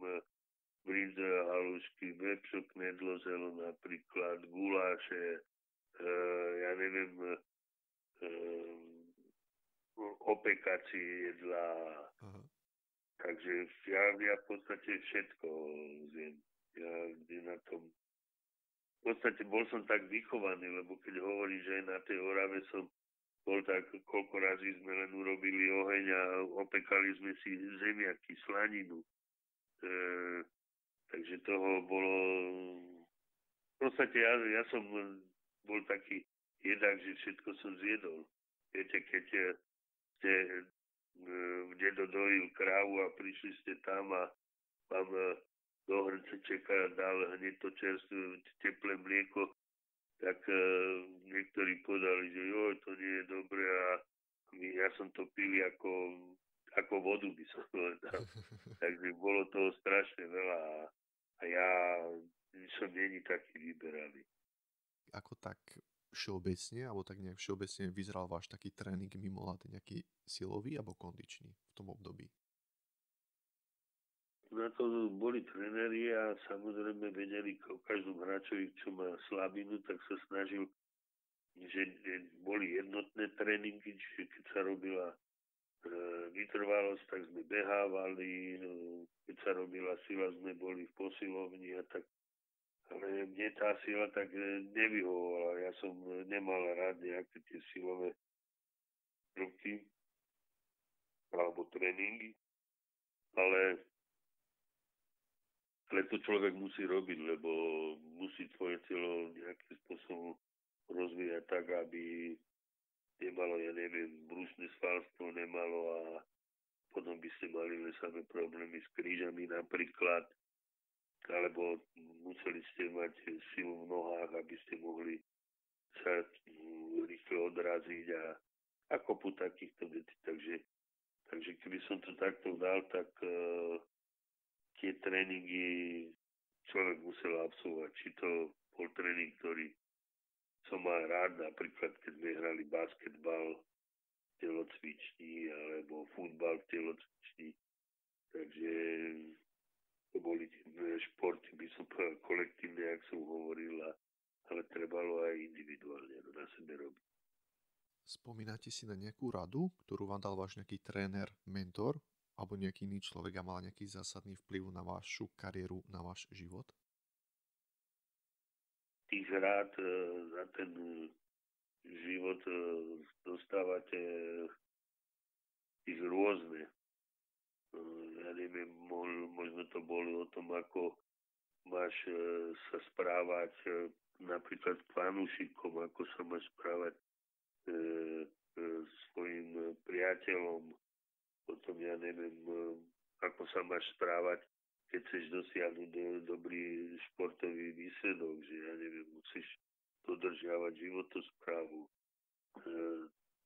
brinza, halušky, vepřok, knedlo, zelo napríklad, guláše, ja neviem, opekacie jedlá. Aha. Takže ja v podstate všetko zjem. Ja na tom... V podstate bol som tak vychovaný, lebo keď hovorím, že aj na tej Orave som bol tak, koľko razy sme len urobili oheň a opekali sme si zemiaky, slaninu. Takže toho bolo... V podstate ja som bol taký jedák, že všetko som zjedol. Viete, keď ste dedo dojil krávu a prišli ste tam a vám do hrnce čeká a dal hneď to čerstvé teplé mlieko, tak niektorí povedali, že to nie je dobré a ja som to pil ako vodu, by som povedal. Takže bolo toho strašne veľa a ja som není taký vyberalý. Ako tak všeobecne, alebo tak nejak všeobecne vyzeral váš taký tréning mimo ľad, nejaký silový alebo kondičný v tom období? Na to boli tréneri a samozrejme vedeli o každom hráčovi, čo má slabinu, tak sa snažil, že boli jednotné tréningy, čiže keď sa robila vytrvalosť, tak sme behávali, keď sa robila sila, sme boli v posilovni a tak. Ale mne tá sila tak nevyhovovala. Ja som nemal rád nejaké tie silové prvky alebo tréningy, ale to človek musí robiť, lebo musí svoje telo nejakým spôsobom rozvíjať tak, aby nemalo, ja neviem, brúšne svalstvo nemalo a potom by ste mali len samé problémy s krížami napríklad, alebo museli ste mať silu v nohách, aby ste mohli sa rýchlo odraziť a kopu takýchto vecí. Takže keby som to takto dal, tak tie tréningy človek musel absolvovať. Či to bol tréning, ktorý som mal rád, napríklad keď sme hrali basketbal v telocvični alebo futbal v telocvični. Takže to boli športy, by som povedal, kolektívne, jak som hovoril. Spomínate si na nejakú radu, ktorú vám dal váš nejaký tréner, mentor, alebo nejaký iný človek a mal nejaký zásadný vplyv na vašu kariéru, na váš život? Tých rád za ten život dostávate ich rôzne. Ja neviem, možno to bolo o tom, ako máš sa správať napríklad k fanúšikom, ako sa máš správať svojim priateľom, potom ja neviem, ako sa máš správať, keď chceš dosiahnuť dobrý športový výsledok, že ja neviem, musíš dodržiavať životosprávu,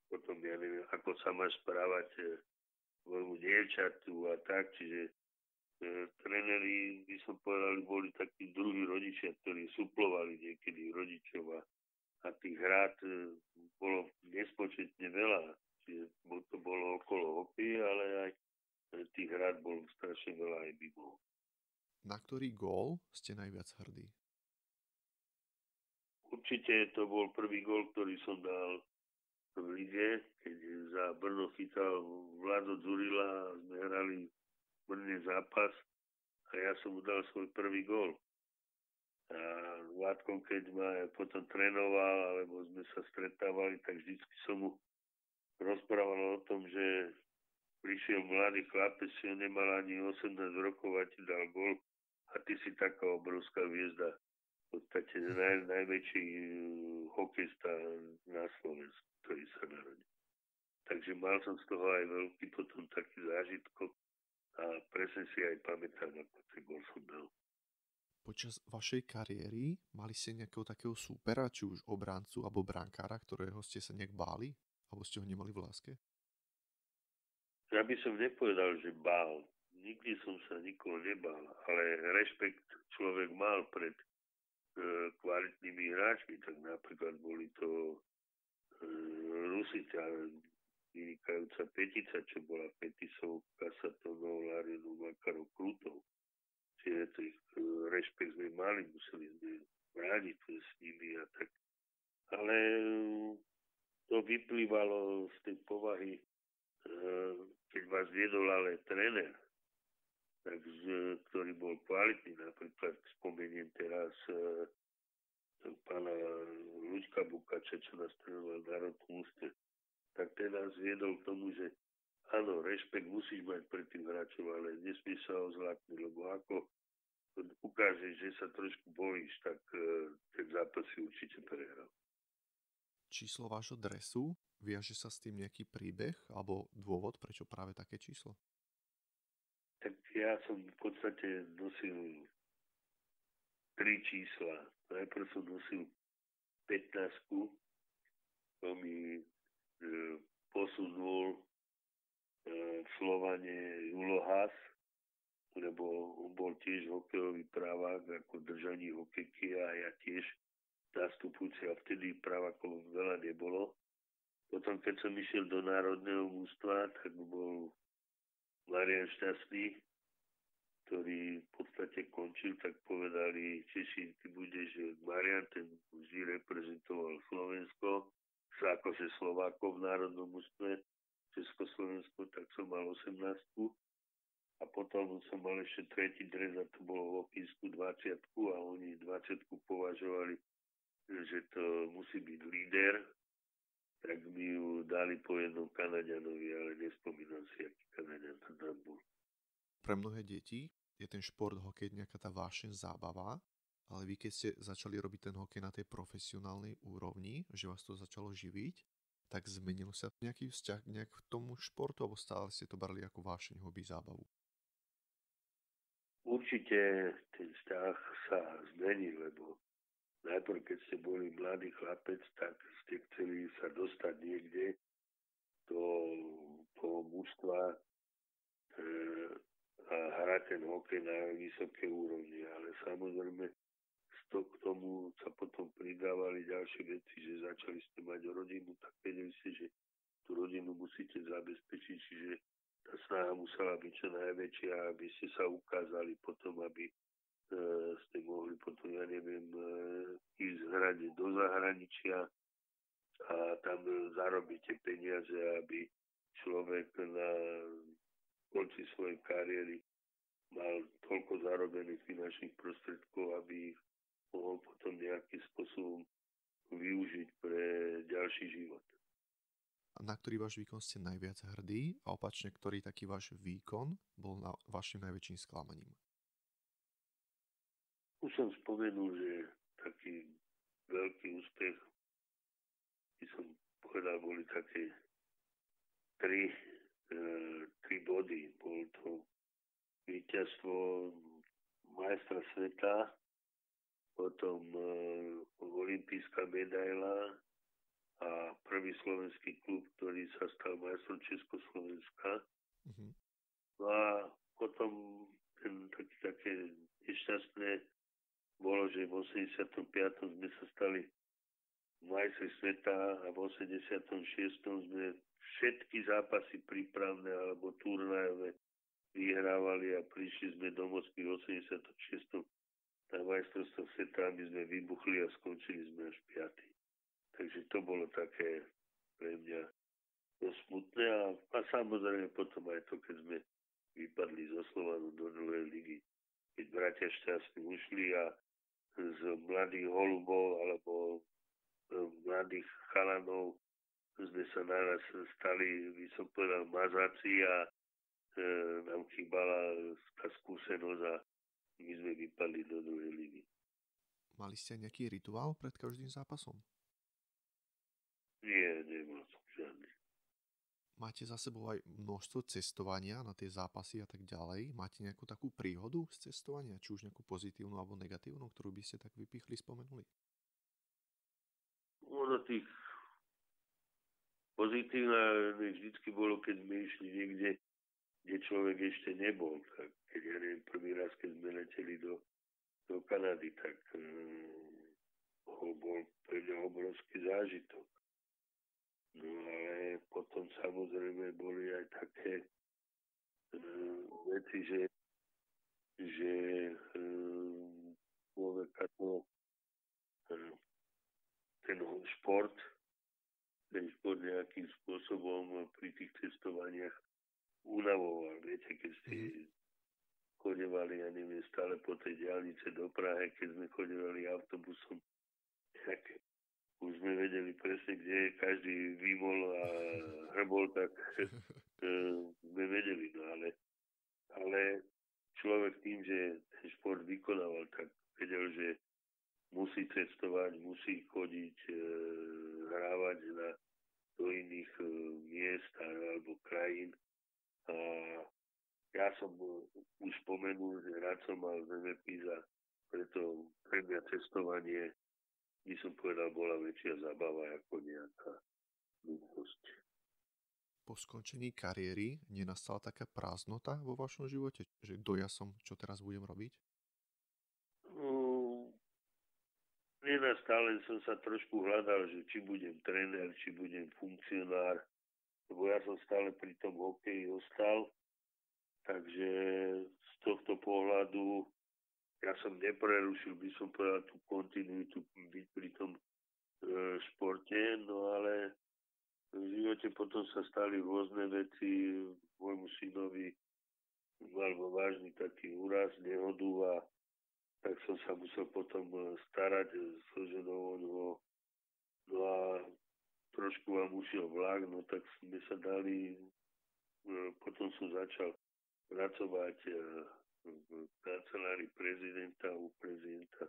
potom ja neviem, ako sa máš správať svojmu dievčatu a tak, čiže tréneri, by som povedal, boli takí druhí rodičia, ktorí suplovali niekedy rodičov a tých hrát bolo nespočetne veľa. Čiže to bolo okolo hokeja, ale aj tých hrát bolo strašne veľa aj mimo. Na ktorý gól ste najviac hrdí? Určite to bol prvý gól, ktorý som dal v lige, keď za Brno chytal Vlado Dzurila a sme hrali Brne zápas a ja som mu dal svoj prvý gól. A Vládkom, keď ma potom trénoval, alebo sme sa stretávali, tak vždycky som mu rozprával o tom, že prišiel mladý chlapec, čo nemal ani 18 rokov a ti dal gól a ty si taká obrovská hviezda. V podstate najväčší hokejista na Slovensku, ktorý sa narodil. Takže mal som z toho aj veľký potom taký zážitok a presne si aj pamätám, ako ten gól som dal. Počas vašej kariéry mali ste nejakého takého súpera, či už obrancu alebo brankára, ktorého ste sa nejak báli? Alebo ste ho nemali v láske? Ja by som nepovedal, že bál. Nikdy som sa nikoho nebál, ale rešpekt človek mal pred kvalitnými hráčmi. Tak napríklad boli to Rusica, vynikajúca Petica, čo bola Petisov, Kasatonov, Larionov, Makarov, Krutov. Čiže tých rešpekt sme mali, museli sme brániť s nimi a tak. Ale to vyplývalo z tej povahy, keď vás viedol ale tréner, ktorý bol kvalitný, napríklad spomeniem teraz pána Ľuďka Bukača, čo nás trénoval v Národnom ústve, tak ten nás viedol k tomu, že áno, rešpekt musíš mať pre tých hráčov, ale nesmieš sa ho zlaknúť, lebo ako ukážeš, že sa trošku bojíš, tak ten zápas si určite prehral. Číslo vášho dresu, viaže sa s tým nejaký príbeh alebo dôvod, prečo práve také číslo? Tak ja som v podstate nosil 3 čísla. Najprv som nosil 15, to mi posunul v Slovane Julo Haas, lebo on bol tiež hokejový pravák ako držaní hokejky a ja tiež zastupujúci a vtedy pravákov veľa nebolo. Potom, keď som išiel do národného mústva, tak bol Marian Šťastný, ktorý v podstate končil, tak povedali Češi, ty budeš Marian, ten vždy reprezentoval Slovensko, akože Slovákov v národnom mústve, Československo, tak som mal 18. A potom som mal ešte tretí dres a to bolo v Okínsku 20 a oni 20 považovali, že to musí byť líder, tak mi ju dali po jednom Kanaďanovi, ale nespomínam si, aký Kanaďan to tam bol. Pre mnohé deti je ten šport hokej nejaká tá vášeň, zábava, ale vy keď ste začali robiť ten hokej na tej profesionálnej úrovni, že vás to začalo živiť, tak zmenil sa nejaký vzťah nejak k tomu športu, alebo stále ste to brali ako vášeň, hobby, zábavu? Určite ten vzťah sa zmenil, lebo najprv, keď ste boli mladý chlapec, tak ste chceli sa dostať niekde do toho mužstva a hrať ten hokej na vysokej úrovni. Ale samozrejme k tomu sa potom pridávali ďalšie veci, že začali ste mať rodinu, tak vedeli ste, že tú rodinu musíte zabezpečiť, čiže tá snaha musela byť čo najväčšia, aby ste sa ukázali potom, aby ste mohli potom, ja neviem, ísť hrať do zahraničia a tam zarobíte peniaze, aby človek na konci svojej kariéry mal toľko zarobených finančných prostriedkov, aby ich mohol potom nejakým spôsobom využiť pre ďalší život. A na ktorý váš výkon ste najviac hrdí a opačne, ktorý taký váš výkon bol vašim najväčším sklamaním? Už som spomenul, že taký veľký úspech, by som povedal, boli také tri body. Bol to víťazstvo majstra sveta, potom olympijská medaila a prvý slovenský klub, ktorý sa stal majstrom Československa. Mm-hmm. No a potom také nešťastné bolo, že v 85. sme sa stali majstri sveta a v 86. sme všetky zápasy prípravné alebo turnajové vyhrávali a prišli sme do Moskvy v 86. na majstrovstvo sveta, aby sme vybuchli a skončili sme až 5. Takže to bolo také pre mňa smutné a samozrejme potom aj to, keď sme vypadli zo Slovanu do druhej ligy. Keď bratia Šťastní ušli a z mladých holubov alebo mladých chalanov sme sa naraz stali, by som povedal, mazáci a nám chýbala tá skúsenosť a my sme vypadli do druhej ligy. Mali ste nejaký rituál pred každým zápasom? Nie, nemal som žiadny. Máte za sebou aj množstvo cestovania na tie zápasy a tak ďalej. Máte nejakú takú príhodu z cestovania, či už nejakú pozitívnu alebo negatívnu, ktorú by ste tak vypichli, spomenuli? Ono tých pozitívna vždycky bolo, keď sme išli niekde, kde človek ešte nebol. Tak keď ja neviem, prvý raz, keď sme leteli do Kanady, tak bol pre mňa obrovský zážitok. No ale potom samozrejme boli aj také veci, že človeka to ten šport nejakým spôsobom pri tých cestovaniach unavoval. Viete, keď ste chodevali, ja neviem, stále po tej diaľnice do Prahy, keď sme chodevali autobusom, tak už sme vedeli presne, kde každý vymol a hrbol, tak sme vedeli. No ale človek tým, že ten šport vykonával, tak vedel, že musí cestovať, musí chodiť, hrávať do iných miest alebo krajín. A ja som už spomenul, že rád som mal zemepis a preto pre mňa cestovanie, by som povedal, bola väčšia zábava ako nejaká ľudskosť. Po skončení kariéry nenastala taká prázdnota vo vašom živote? Že kto ja som, čo teraz budem robiť? Nenastal, som sa trošku hľadal, že či budem tréner, či budem funkcionár, lebo ja som stále pri tom hokeji ostal, takže z tohto pohľadu ja som neprerušil, by som povedal, tú kontinuitu byť pri tom športe, no ale v živote potom sa stali rôzne veci. Môjmu synovi mal vážny taký úraz, nehodu a tak som sa musel potom starať so ženou o ňoho. No a trošku vám ušiel vlak, no tak sme sa dali, potom som začal pracovať v kancelárii prezidenta, u prezidenta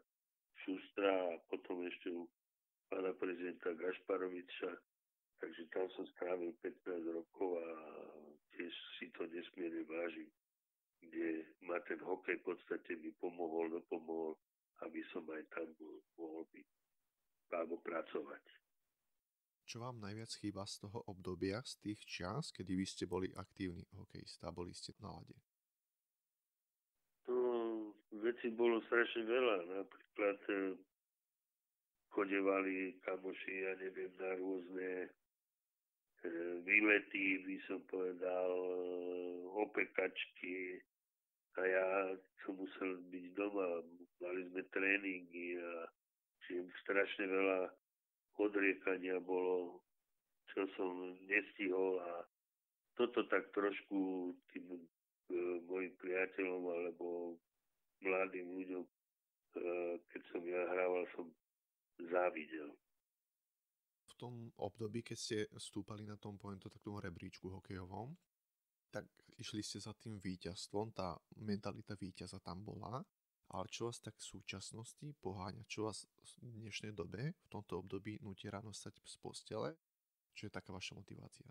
Šustra a potom ešte u pána prezidenta Gašparoviča. Takže tam som strávil 15 rokov a tiež si to nesmierne vážim, kde ma ten hokej v podstate mi dopomohol, aby som aj tam mohol byť alebo pracovať. Čo vám najviac chýba z toho obdobia, z tých čas, kedy vy ste boli aktívni hokejista, boli ste na ľade? Veci bolo strašne veľa. Napríklad chodevali kamoši, ja neviem, na rôzne výlety, by som povedal, opekačky a ja som musel byť doma. Mali sme tréningy a strašne veľa odriekania bolo, čo som nestihol a toto tak trošku tým mojim priateľom alebo mladým ľuďom, keď som ja hrával, som závidel. V tom období, keď ste stúpali na tom, poviem to takom rebríčku hokejovom, tak išli ste za tým víťazstvom, tá mentalita víťaza tam bola, ale čo vás tak v súčasnosti poháňa, čo vás v dnešnej dobe, v tomto období nutí ráno stať z postele, čo je taká vaša motivácia?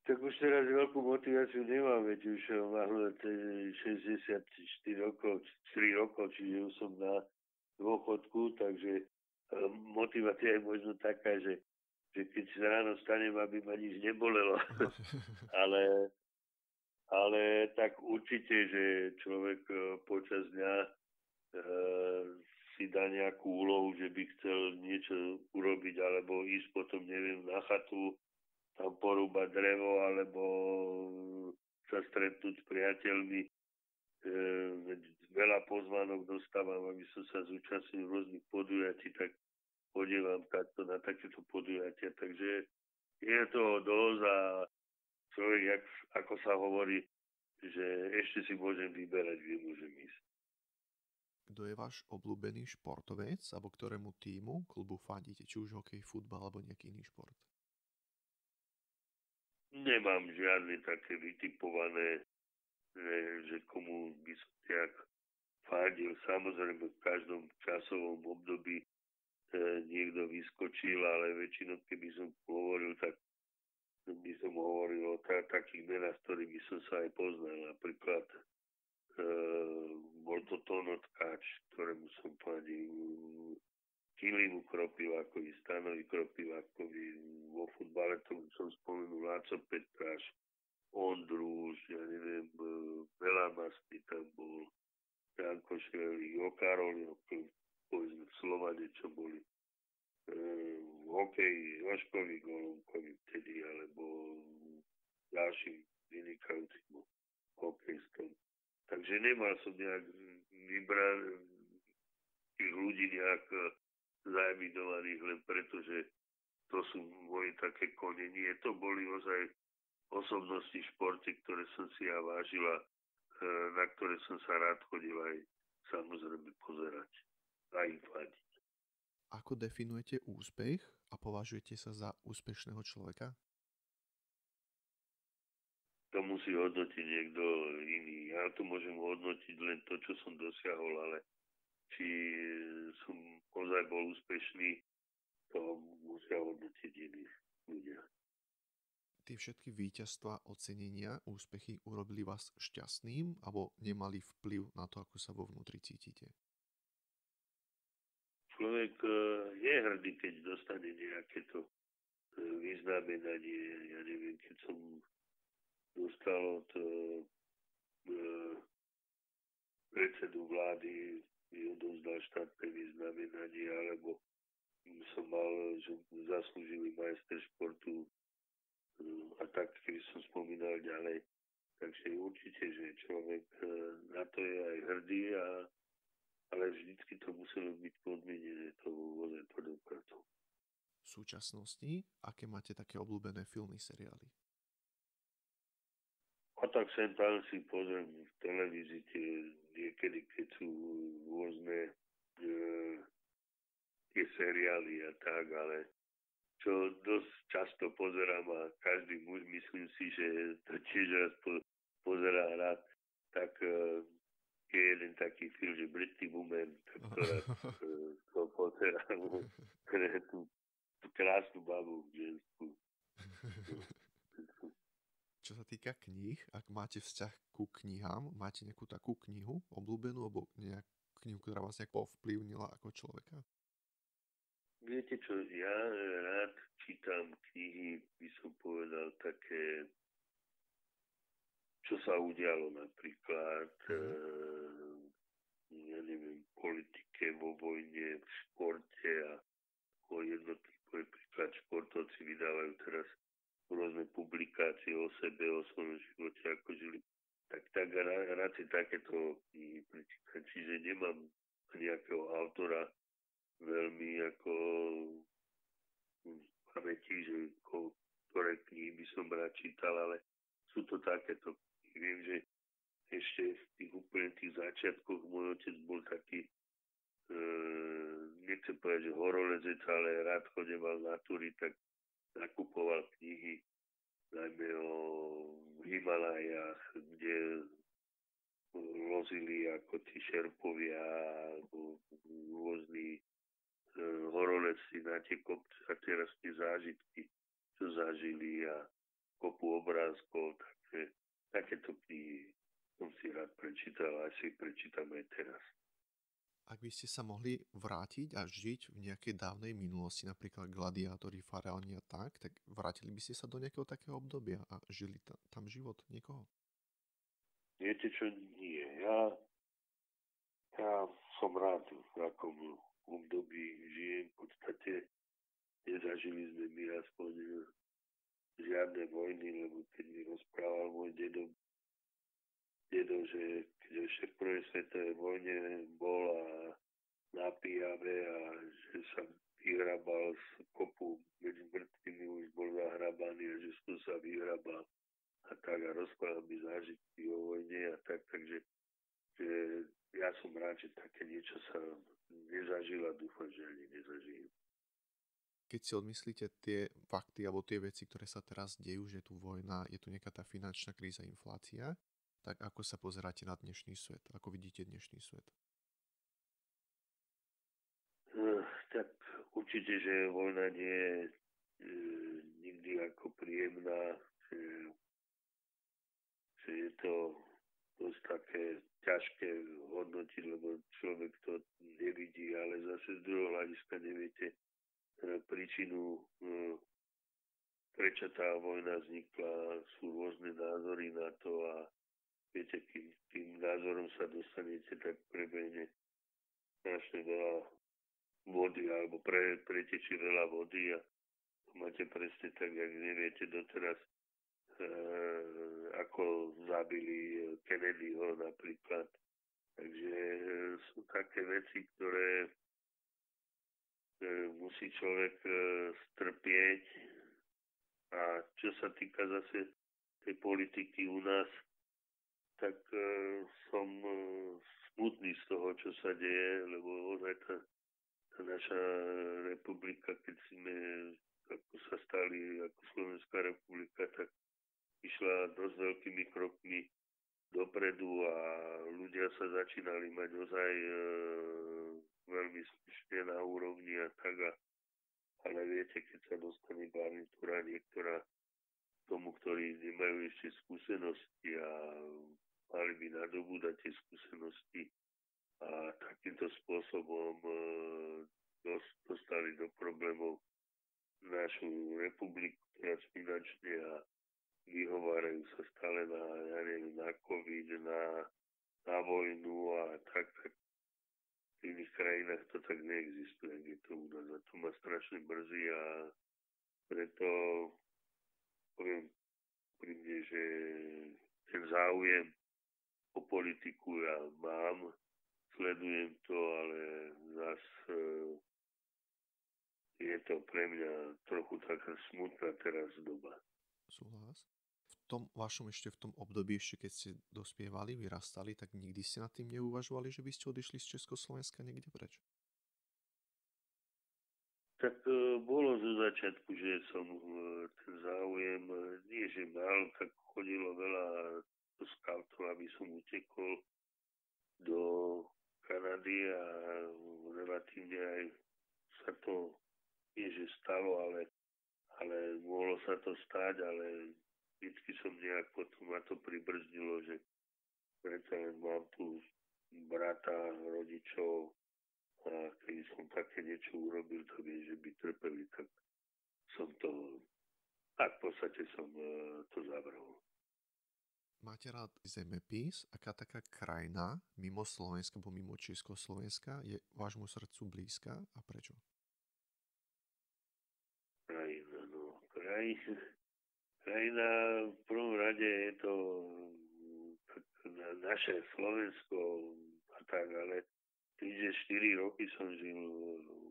Tak už teraz veľkú motiváciu nemám, veď už mám 64 rokov, 3 rokov, čiže už som na dôchodku, takže motivácia je možno taká, že keď sa ráno stanem, aby ma nič nebolelo. ale tak určite, že človek počas dňa si dá nejakú úlohu, že by chcel niečo urobiť, alebo ísť potom, neviem, na chatu, tam porúbať drevo, alebo sa stretnúť s priateľmi. Veľa pozvánok dostávam, aby som sa zúčastnil rôznych podujatí, tak podievam takto na takéto podujatia. Takže je toho dosť a človek, ako sa hovorí, že ešte si môžem vyberať, kde môžem ísť. Kto je váš obľúbený športovec, alebo ktorému týmu, klubu fandíte, či už hokej, futbal, alebo nejaký iný šport? Nemám žiadne také vytipované, že komu by som nejak fandil. Samozrejme v každom časovom období niekto vyskočil, ale väčšinou, keby som hovoril, tak by som hovoril o takých menách, s ktorými som sa aj poznal. Napríklad bol to Tono Tkáč, ktorému som fandil, Kilimu Kropivákovi, Stanovi Kropivákovi, vo futbale to som spomenul Láco Petráš, Ondrúš, ja neviem, Bela Mastny tam bol, Janko Šveli, Okaroli, povedzme Slovane, čo boli v hokeji, Joškovi Golunkovi vtedy, alebo ďalším vynikajúcim hokejistom. Takže nemal som nejak vybrať tých ľudí nejak zaevidovaných len preto, že to sú moje také kone. Nie, to boli ozaj osobnosti v športe, ktoré som si ja vážila, na ktoré som sa rád chodil aj samozrejme pozerať a im fadiť. Ako definujete úspech a považujete sa za úspešného človeka? To musí hodnotiť niekto iný. Ja to môžem hodnotiť len to, čo som dosiahol, ale či som ozaj bol úspešný, to musia hodnotiť iní ľudia. Tie všetky víťazstvá, ocenenia, úspechy urobili vás šťastným alebo nemali vplyv na to, ako sa vo vnútri cítite? Človek je hrdý, keď dostane nejaké to vyznamenanie. Ja neviem, keď som dostal od predsedu vlády, mi odovzdal štátne vyznamenanie, alebo som mal zaslúžilý majster športu a tak, keby som spomínal ďalej. Takže určite, že človek na to je aj hrdý, ale vždycky to muselo byť podmienené tou tvrdou prácou. V súčasnosti, aké máte také obľúbené filmy, seriály? A tak sem tam si pozriem v televízii niekedy, keď sú rôzne tie seriály a tak, ale čo dosť často pozerám a každý muž, myslím si, že to tiež raz pozerá rád, tak je jeden taký film, že Pretty Woman, ktorá to pozerám, tú krásnu babu ženskú. Čo sa týka kníh, ak máte vzťah ku knihám, máte nejakú takú knihu obľúbenú, alebo nejakú knihu, ktorá vás nejak ovplyvnila ako človeka? Viete čo, ja rád čítam knihy, by som povedal, také, čo sa udialo napríklad, ja neviem, politike, vo vojne, v športe a o jednotlivých, príklad športovci vydávajú teraz rôzne publikácie o sebe, o svojom živote, ako žili. Tak rád si takéto knihy prečítať. Čiže nemám nejakého autora, veľmi ako v pamäti, že ktoré knihy by som rád čítal, ale sú to takéto knihy. Viem, že ešte v tých úplne tých začiatkoch môj otec bol taký, nechcem povedať, že horolezec, ale rád chodeval na túry, tak nakupoval knihy, najmä o Himalajách, kde lozili ako tí šerpovia, alebo rôzni horolezci na tie kopce a teraz tie zážitky, čo zažili a kopu obrázkov, takže takéto knihy som si rád prečítal a si prečítam aj teraz. Ak by ste sa mohli vrátiť a žiť v nejakej dávnej minulosti, napríklad gladiátori, faraóni a tak vrátili by ste sa do nejakého takého obdobia a žili tam život niekoho? Viete čo? Nie. Ja som rád, v akom období žijem. V podstate nezažili sme my aspoň žiadne vojny, lebo keď mi rozprával môj dedo, že keď ešte v prvej svetovej vojne bol a na Pijave a že sa vyhrabal z kopu medzi mŕtvými, už bol zahrabaný a že som sa vyhrabal a tak a rozprával mi zážitky o vojne a tak, takže že ja som rád, že také niečo sa nezažil a dúfam, že ani nezažijem. Keď si odmyslíte tie fakty alebo tie veci, ktoré sa teraz dejú, že je tu vojna, je tu nejaká tá finančná kríza, inflácia, tak ako sa pozeráte na dnešný svet? Ako vidíte dnešný svet? Tak určite, že vojna nie je nikdy ako príjemná, že je to dosť také ťažké hodnotiť, lebo človek to nevidí, ale zase z druhého hľadiska neviete príčinu, prečo tá vojna vznikla, sú rôzne názory na to a viete, kým tým názorom sa dostanete, tak prebehne strašne veľa vody alebo pretečí veľa vody a máte presne tak, jak neviete doteraz, ako zabili Kennedyho napríklad. Takže sú také veci, ktoré musí človek strpieť. A čo sa týka zase tej politiky u nás, tak som smutný z toho, čo sa deje, lebo ozaj tá naša republika, keď sme ako sa stali ako Slovenská republika, tak išla dosť veľkými krokmi dopredu a ľudia sa začínali mať ozaj veľmi slušne na úrovni a tak. Ale viete, keď sa dostane garnitúra niektorá tomu, ktorí nemajú ešte skúsenosti a mali by nadobúdať tie skúsenosti a takýmto spôsobom dostali do problémov našu republiku teraz finančne a vyhovárajú sa stále na, ja neviem, na COVID, na vojnu a tak v iných krajinách to tak neexistuje, ak je to u nás. A to ma strašne mrzí a preto poviem pri mne, že ten záujem o politiku ja mám, sledujem to, ale zase je to pre mňa trochu taká smutná teraz doba. Súhlas. V tom období, ešte keď ste dospievali, vyrastali, tak nikdy ste nad tým neuvažovali, že by ste odišli z Československa niekde preč? Tak bolo zo začiatku, že som ten záujem, nie že mal, tak chodilo veľa do skautov, aby som utekol do Kanady a relatívne aj sa to nie že stalo, ale mohlo sa to stať, ale vždycky som nejak potom ma to pribrzdilo, že predsa len mám tu brata, rodičov a keď som také niečo urobil, to viem, že by trpeli, tak som to, tak v podstate som to zavrhol. Máte rád zemepis? Aká taká krajina mimo Slovenska alebo mimo Československa je vášmu srdcu blízka a prečo? Krajina v prvom rade je to naše Slovensko a tak, ale keďže 4 roky som žil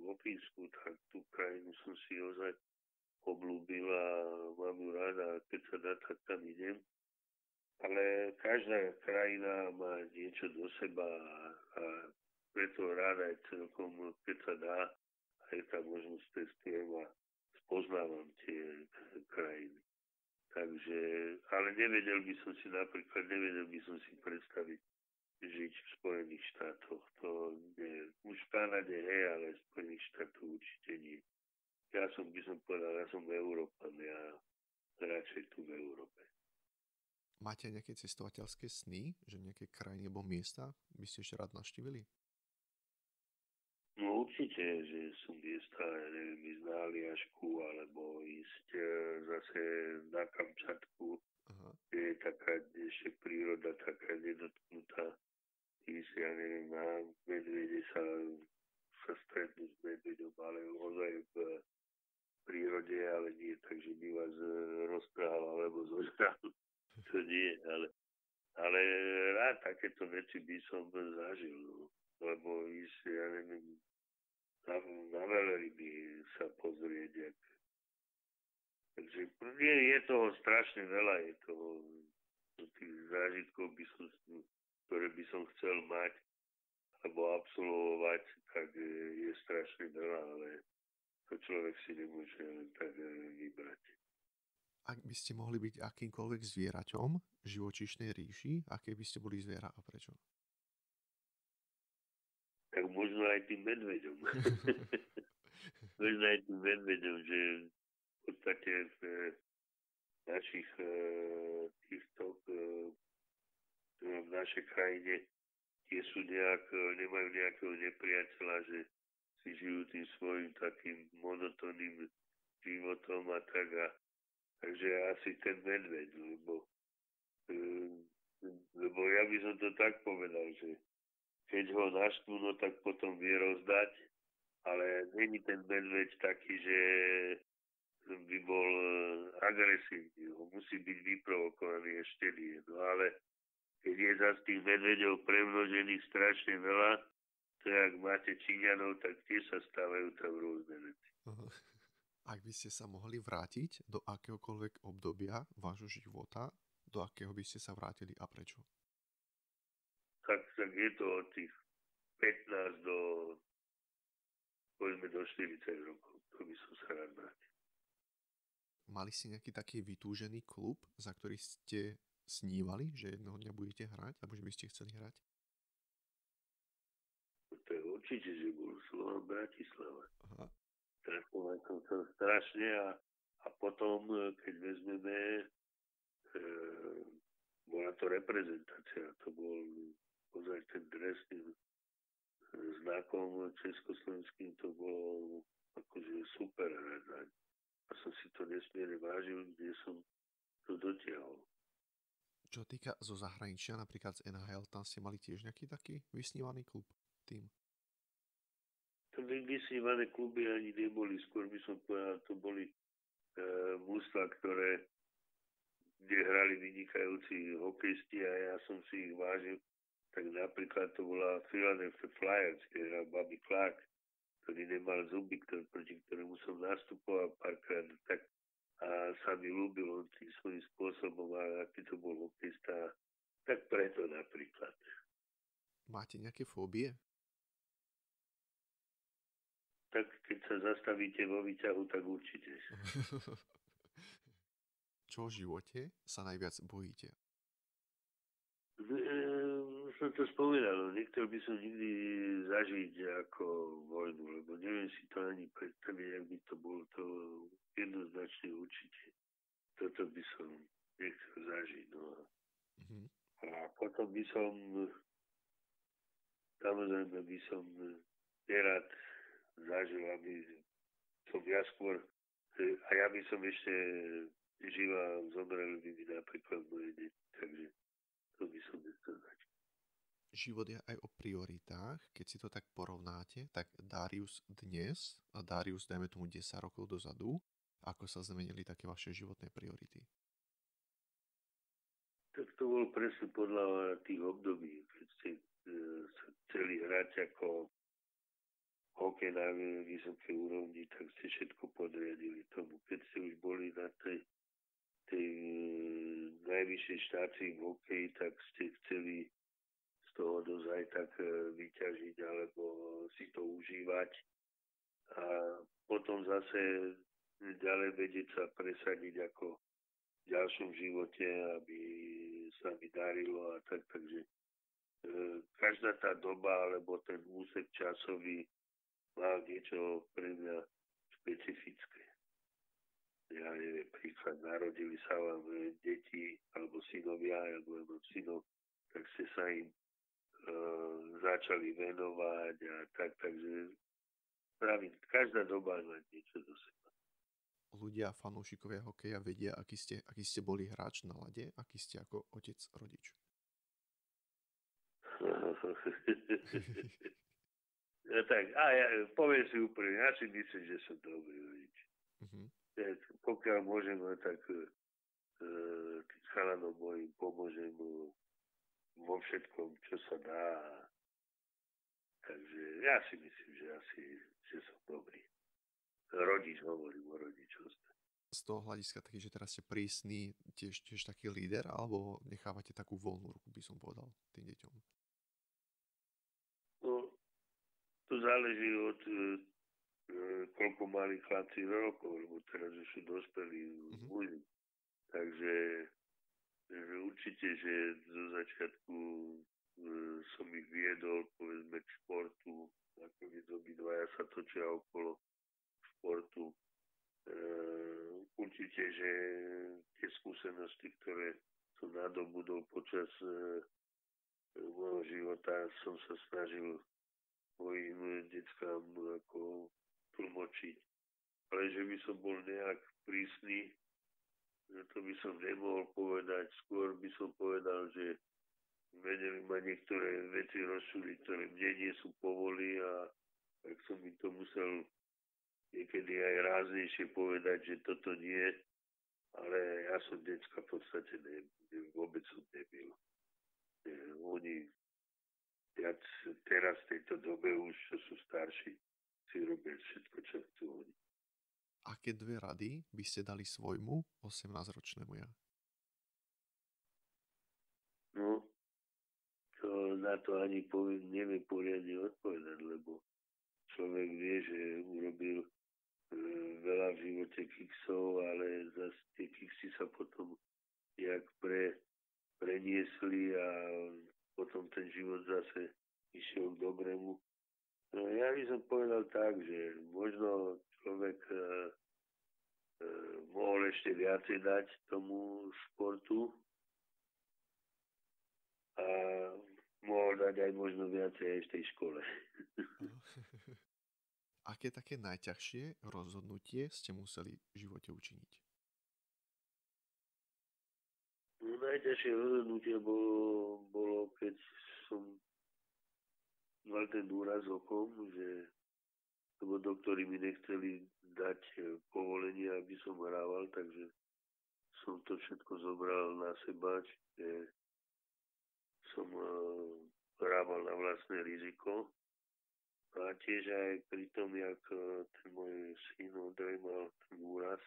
vo Fínsku, tak tú krajinu som si ozaj obľúbil a mám ju rada, keď sa dá, tak tam idem. Ale každá krajina má niečo do seba a preto rád aj celkom, keď sa dá, aj tá možnosť testujem a spoznávam tie krajiny. Takže, ale nevedel by som si predstaviť žiť v Spojených štátoch. To nie, už v Kanade, hej, ale v Spojených štátoch určite nie. Ja som Európan, ja radšej tu v Európe. Máte nejaké cestovateľské sny, že nejaké krajiny alebo miesta by ste ešte rád navštívili? No určite, že sú miesta, ja neviem, ísť na Aliašku, alebo ísť zase na Kamčatku, kde je taká ešte príroda taká nedotknutá. Ísť, ja neviem, na medvede sa stretnúť s medvedom, ale ozaj v prírode, ale nie tak, že by vás roztrhal alebo zožral. To nie, ale rád takéto veci by som zažil, no. Lebo ísť, ja neviem, na veľryby sa pozrieť. Takže je toho strašne veľa, je toho tých zážitkov, ktoré by som chcel mať alebo absolvovať, tak je strašne veľa, ale to človek si nemôže len tak vybrať. Ak by ste mohli byť akýmkoľvek zvieraťom v živočíšnej ríši, aké by ste boli zviera a prečo? Tak možno aj tým medveďom. Možno aj tým medveďom, že v podstate v našich v našej krajine tie sú nemajú nejakého nepriateľa, že si žijú tým svojím takým monotónnym životom a tak. Takže asi ten medveď, lebo ja by som to tak povedal, že keď ho naštú, no tak potom vie rozdať, ale není ten medveď taký, že by bol agresívny, ho musí byť vyprovokovaný ešte nie. No ale keď je zase tých medveďov premnožených strašne veľa, to ak máte Číňanov, tak tie sa stávajú tam rôzne veci. Ak by ste sa mohli vrátiť do akéhokoľvek obdobia vášho života, do akého by ste sa vrátili a prečo? Tak je to od tých 15 povedzme do 40 rokov. To by som sa rád vrátil. Mali ste nejaký taký vytúžený klub, za ktorý ste snívali, že jednoho dňa budete hrať, alebo že by ste chceli hrať? To je určite, že bol Slovan Bratislava. Tréfoval som to strašne a potom, keď vezmeme, bola to reprezentácia. To bol ozaj ten dres tým znakom československým, to bolo akože super hrať. A som si to nesmierne vážil, kde som to dotiahol. Čo týka zo zahraničia, napríklad z NHL, tam ste mali tiež nejaký taký vysnívaný klub, tým? To by vysnívané kluby ani neboli, skôr by som povedal, to boli mužstvá, kde hrali vynikajúci hokejisti a ja som si ich vážil. Tak napríklad to bola Philadelphia Flyers, kde hral Bobby Clark, ktorý nemal zuby, proti ktorému som nastupoval párkrát, tak a sa mi ľúbil on tým svojím spôsobom, a aký to bol hokejista, tak preto napríklad. Máte nejaké fóbie? Tak keď sa zastavíte vo výťahu, tak určite. Čo v živote sa najviac bojíte? Som to spomínal, nechcel by som nikdy zažiť ako vojnu, lebo neviem si to ani predstaviť, ak by to bolo to jednoznačne určite. Toto by som nechcel zažiť. No. A potom by som, samozrejme by som nerad zažil, aby som ja skôr, a ja by som ešte žila, zomreli by mi napríklad moje deti, takže to by som nechcel zažiť. Život je aj o prioritách. Keď si to tak porovnáte, tak Darius dnes a Darius, dajme tomu 10 rokov dozadu, ako sa zmenili také vaše životné priority? Tak to bol presne podľa tých období, keď ste sa chceli hrať ako hokej na vysokej úrovni, tak ste všetko podriadili tomu. Keď ste už boli na tej najvyššej štácii v hokeji, tak ste chceli z toho dosť aj tak vyťažiť alebo si to užívať. A potom zase ďalej vedieť sa presadiť ako v ďalšom živote, aby sa mi darilo a tak. Takže každá tá doba alebo ten úsek časový mal niečo pre mňa špecifické. Ja neviem, príklad, narodili sa vám deti alebo synovia, alebo mám synov, tak ste sa im začali venovať a tak, takže pravím, každá doba má niečo do seba. Ľudia, fanúšikovia hokeja vedia, aký ste boli hráč na ľade, aký ste ako otec, rodič. Ja tak, ja poviem si úplne, ja si myslím, že som dobrý rodič. Pokiaľ môžem, tak chalanom mojim pomôžem vo všetkom, čo sa dá. Takže ja si myslím, že som dobrý. Rodič, hovorím o rodičovstve. Z toho hľadiska taký, že teraz ste prísny, tiež taký líder, alebo nechávate takú voľnú ruku, by som povedal, tým deťom? No, to záleží od koľko mali chlapci rokov, lebo teraz už sú dospelí muži. Takže určite, že zo začiatku som ich viedol, povedzme, k športu, nakoniec obidvaja sa točia okolo športu. Určite, že tie skúsenosti, ktoré som nadobudol počas môjho života, som sa snažil mojim deckám ako tlmočiť. Ale že by som bol nejak prísny, to by som nemohol povedať. Skôr by som povedal, že vedeli ma niektoré veci rozsúdiť, ktoré mne nie sú povoli, a tak som mi to musel niekedy aj ráznejšie povedať, že toto nie, ale ja som decka v podstate vôbec som nebyl. Oni viac teraz v tejto dobe už, čo sú starší, si robia všetko, čo chcú oni. Aké 2 rady by ste dali svojmu 18-ročnému ja? No, to na to ani neviem poriadne odpovedať, lebo človek vie, že urobil veľa v živote kiksov, ale zase tie kiksy sa potom jak preniesli a potom ten život zase išiel k dobrému. No, ja by som povedal tak, že možno človek mohol ešte viacej dať tomu športu a mohol dať aj možno viacej aj v tej škole. Aké také najťažšie rozhodnutie ste museli v živote učiniť? No, najťažšie rozhodnutie bolo, keď som mal ten úraz okom, že lebo doktori mi nechceli dať povolenie, aby som hrával, takže som to všetko zobral na seba, čiže som hrával na vlastné riziko. A tiež aj pri tom, jak ten môj syn Ondrej mal ten úraz,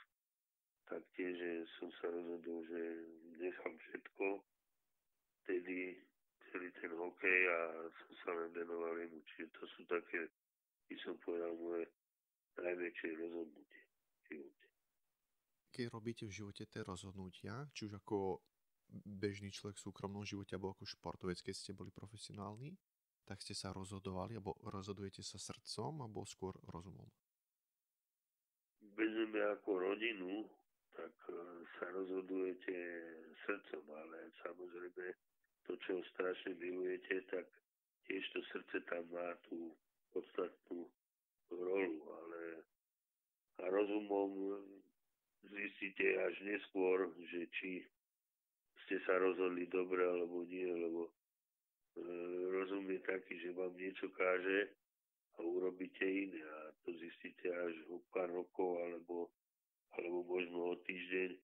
tak tiež som sa rozhodol, že nechám všetko, vtedy celý ten hokej, a som sa len venoval jemu. Čiže to sú také, by som povedal, moje najväčšie rozhodnutie v živote. Keď robíte v živote tie rozhodnutia, či už ako bežný človek v súkromnom živote, alebo ako športovec, keď ste boli profesionálni, tak ste sa rozhodovali, alebo rozhodujete sa srdcom, alebo skôr rozumom? Vezmeme ako rodinu, tak sa rozhodujete srdcom, ale samozrejme to, čo strašne milujete, tak tiež to srdce tam má tú podstatnú rolu, a rozumom zistíte až neskôr, že či ste sa rozhodli dobre alebo nie, lebo rozum je taký, že vám niečo káže a urobíte iné, a to zistíte až o pár rokov alebo možno o týždeň,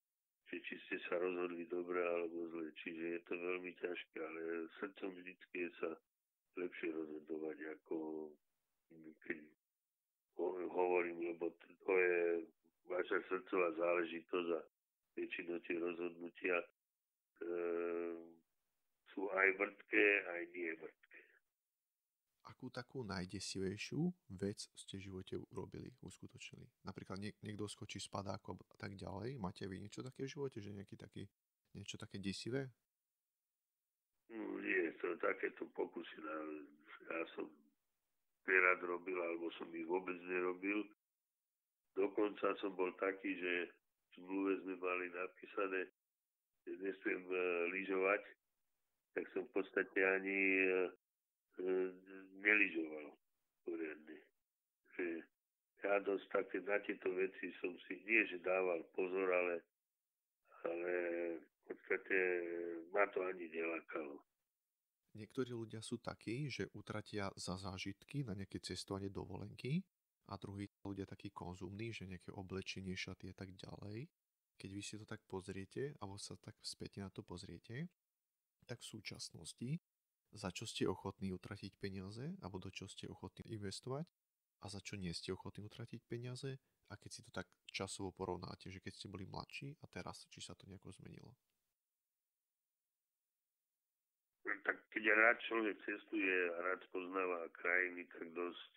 že či ste sa rozhodli dobre alebo zle. Čiže je to veľmi ťažké, ale srdcom vždycky je sa lepšie rozhodovať, ako keď hovorím, lebo to je vaša srdcová záležitosť a väčšinou tie rozhodnutia sú aj vrtké, aj nie vrtké. Akú takú najdesivejšiu vec ste v živote urobili, uskutočnili? Napríklad niekto skočí z padáku a tak ďalej. Máte vy niečo také v živote, že niečo také desivé? Nie, to takéto pokusy. Ja som nerad robil, alebo som ich vôbec nerobil. Dokonca som bol taký, že v zmluve sme mali napísané, že nesmiem lyžovať, tak som v podstate ani nelyžoval poriadne. Že ja dosť také na tieto veci som si nie, že dával pozor, ale v podstate ma to ani nelákalo. Niektorí ľudia sú takí, že utratia za zážitky na nejaké cestovanie dovolenky a druhí ľudia takí konzumní, že nejaké oblečenie, šaty a tak ďalej. Keď vy si to tak pozriete, alebo sa tak späť na to pozriete, tak v súčasnosti, za čo ste ochotní utratiť peniaze, alebo do čo ste ochotní investovať a za čo nie ste ochotní utratiť peniaze, a keď si to tak časovo porovnáte, že keď ste boli mladší a teraz, či sa to nejako zmenilo. Tak keď rád človek cestuje a rád poznáva krajiny, tak dosť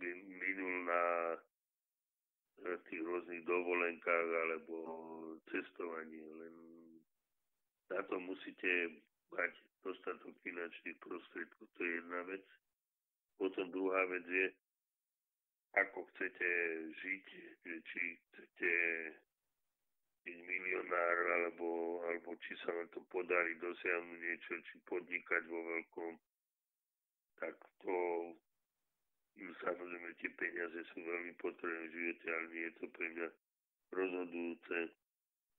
by minul na tých rôznych dovolenkách alebo cestovaní. Len na to musíte mať dostatok finančných prostriedkov. To je jedna vec. Potom druhá vec je, ako chcete žiť, či chcete byť milionár, alebo či sa vám to podarí dosiahnuť niečo, či podnikať vo veľkom. Tak to, samozrejme, tie peniaze sú veľmi potrebné v živote, ale nie je to pre mňa rozhodujúce.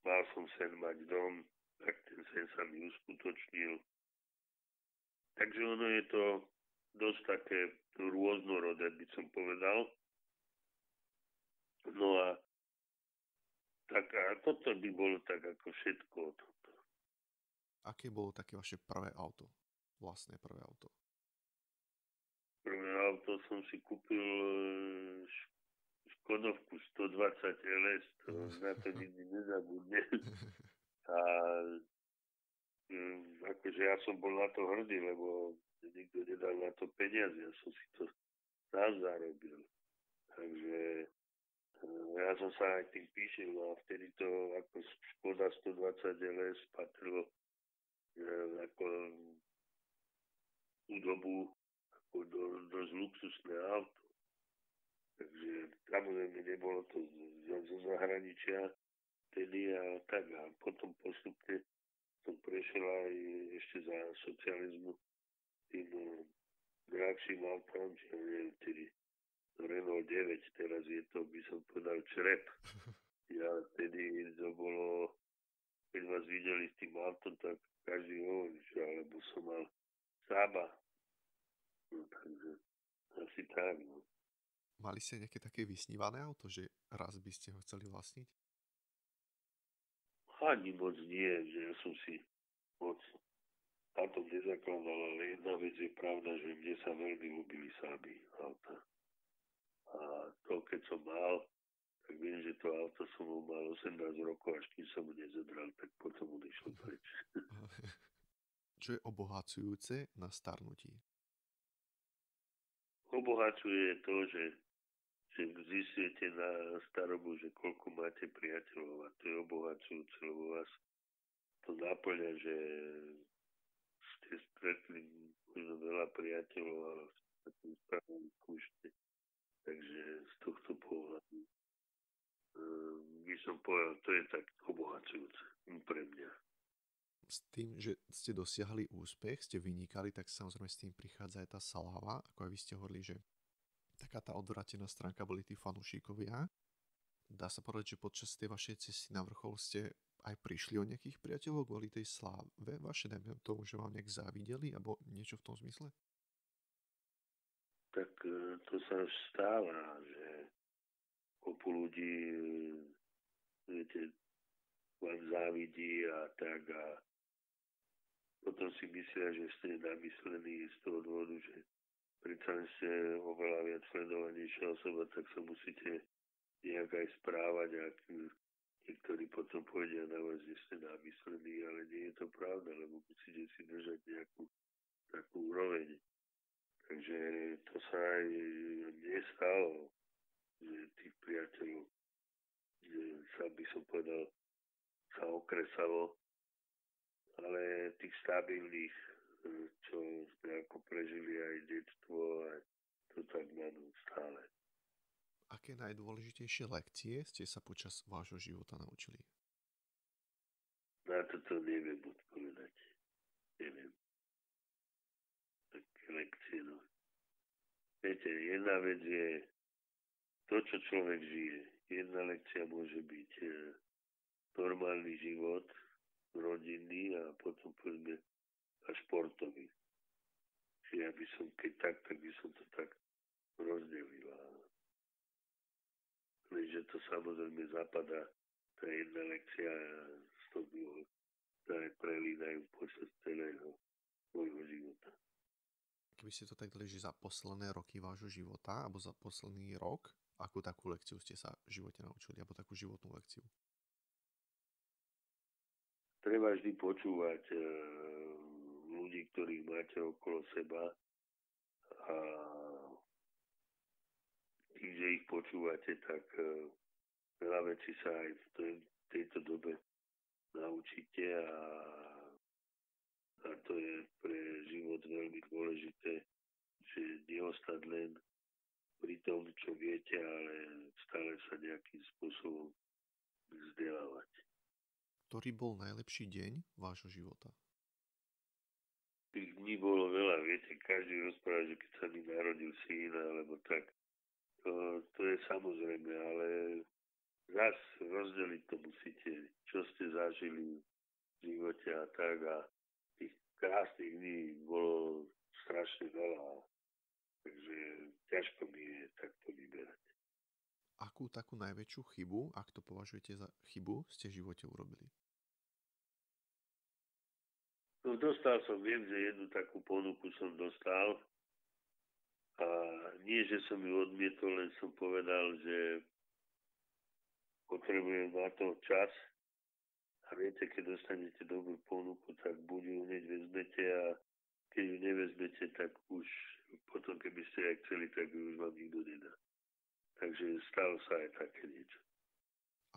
Mal som sen mať dom, tak ten sen sa mi uskutočnil. Takže ono je to dosť také rôznorodé, by som povedal. No a tak a toto by bolo tak ako všetko. Aké bolo také vaše prvé auto? Vlastné prvé auto? Prvé auto som si kúpil Škodovku 120 LS, to na to nikdy nezabudnem. A akože ja som bol na to hrdý, lebo nikto nedal na to peniaze, ja som si to sám zarobil. Takže ja som sa aj tým píšil, no a vtedy to ako Škoda 120 LS patrilo ako tú dobu ako dosť luxusné auto. Takže samozrejme nebolo to zo zahraničia vtedy a tak. A potom postupne som prešiel aj ešte za socializmu tým drahším autom, čiže neviem, vtedy Renault 9, teraz je to, by som povedal, črep. Ja vtedy to bolo, keď vás videli s tým autom, tak každý hovorí, alebo som mal Saba. No takže asi tak, no. Mali ste nejaké také vysnívané auto, že raz by ste ho chceli vlastniť? Ani moc nie, že ja som si moc na tom nezakladal, ale jedna vec je pravda, že mne sa veľmi ľúbili Sáby auta. A to, keď som mal, tak viem, že to auto som mal 18 rokov, až kým som ho nezobral, tak potom ho nešlo preč. Čo je obohacujúce na starnutí? Obohacuje to, že zistujete na starobu, že koľko máte priateľov, a to je obohacujúce, lebo vás to náplňa, že ste stretli možno veľa priateľov, ale sa tým správne skúšte. Takže z tohto pohľadu by som povedal, to je tak obohacujúce pre mňa. S tým, že ste dosiahli úspech, ste vynikali, tak samozrejme s tým prichádza aj tá sláva, ako aj vy ste hovorili, že taká tá odvrátená stránka boli tí fanúšikovia. Dá sa povedať, že počas tej vašej cesty na vrchol ste aj prišli o nejakých priateľov kvôli tej sláve vaše, dajme tomu, že vám nejak závideli, alebo niečo v tom zmysle? Tak to sa stáva, že kopu ľudí, viete, vám závidí a tak a potom si myslia, že ste namyslení z toho dôvodu, že predsa len ste oveľa viac sledovanejšia osoba, tak sa musíte nejak aj správať a niektorí potom povedia na vás, že ste namyslení, ale nie je to pravda, lebo musíte si držať nejakú takú úroveň. Takže to sa aj nestalo, že tých priateľov, že sa by som povedal, sa okresalo, ale tých stabilných, čo sme ako prežili aj detstvo, aj to tak mám stále. Aké najdôležitejšie lekcie ste sa počas vášho života naučili? Na toto neviem odpovedať. Neviem. Také lekcie, no. Viete, jedna vec je to, čo človek žije. Jedna lekcia môže byť normálny život, rodinný a potom povedzme a športový. Čiže ja by som, keď tak by som to tak rozdelil. Lenže to samozrejme zapadá, tá jedna lekcia z toho druhého, ktoré prelínajú počas celého môjho života. Keby ste to tak dali, že za posledné roky vášho života, alebo za posledný rok, akú takú lekciu ste sa v živote naučili, alebo takú životnú lekciu? Treba vždy počúvať ľudí, ktorých máte okolo seba a tým, že ich počúvate, tak veľa vecí sa aj v tejto dobe naučíte a to je pre život veľmi dôležité, že neostať len pri tom, čo viete, ale stále sa nejakým spôsobom vzdelávať. Ktorý bol najlepší deň vášho života? Tých dní bolo veľa, viete, každý rozpráva, že keď sa mi narodil syn, alebo tak, to je samozrejme, ale zas rozdeliť to musíte, čo ste zažili v živote a tak a tých krásnych dní bolo strašne veľa, takže ťažko mi je takto vyberať. Akú takú najväčšiu chybu, ak to považujete za chybu, ste v živote urobili? No viem, že jednu takú ponuku som dostal a nie, že som ju odmietol, len som povedal, že potrebujem na to čas a viete, keď dostanete dobrú ponuku, tak buď ju hneď vezmete a keď ju nevezmete, tak už potom, keby ste aj chceli, tak ju už vám nikto nedá. Takže stalo sa aj také niečo.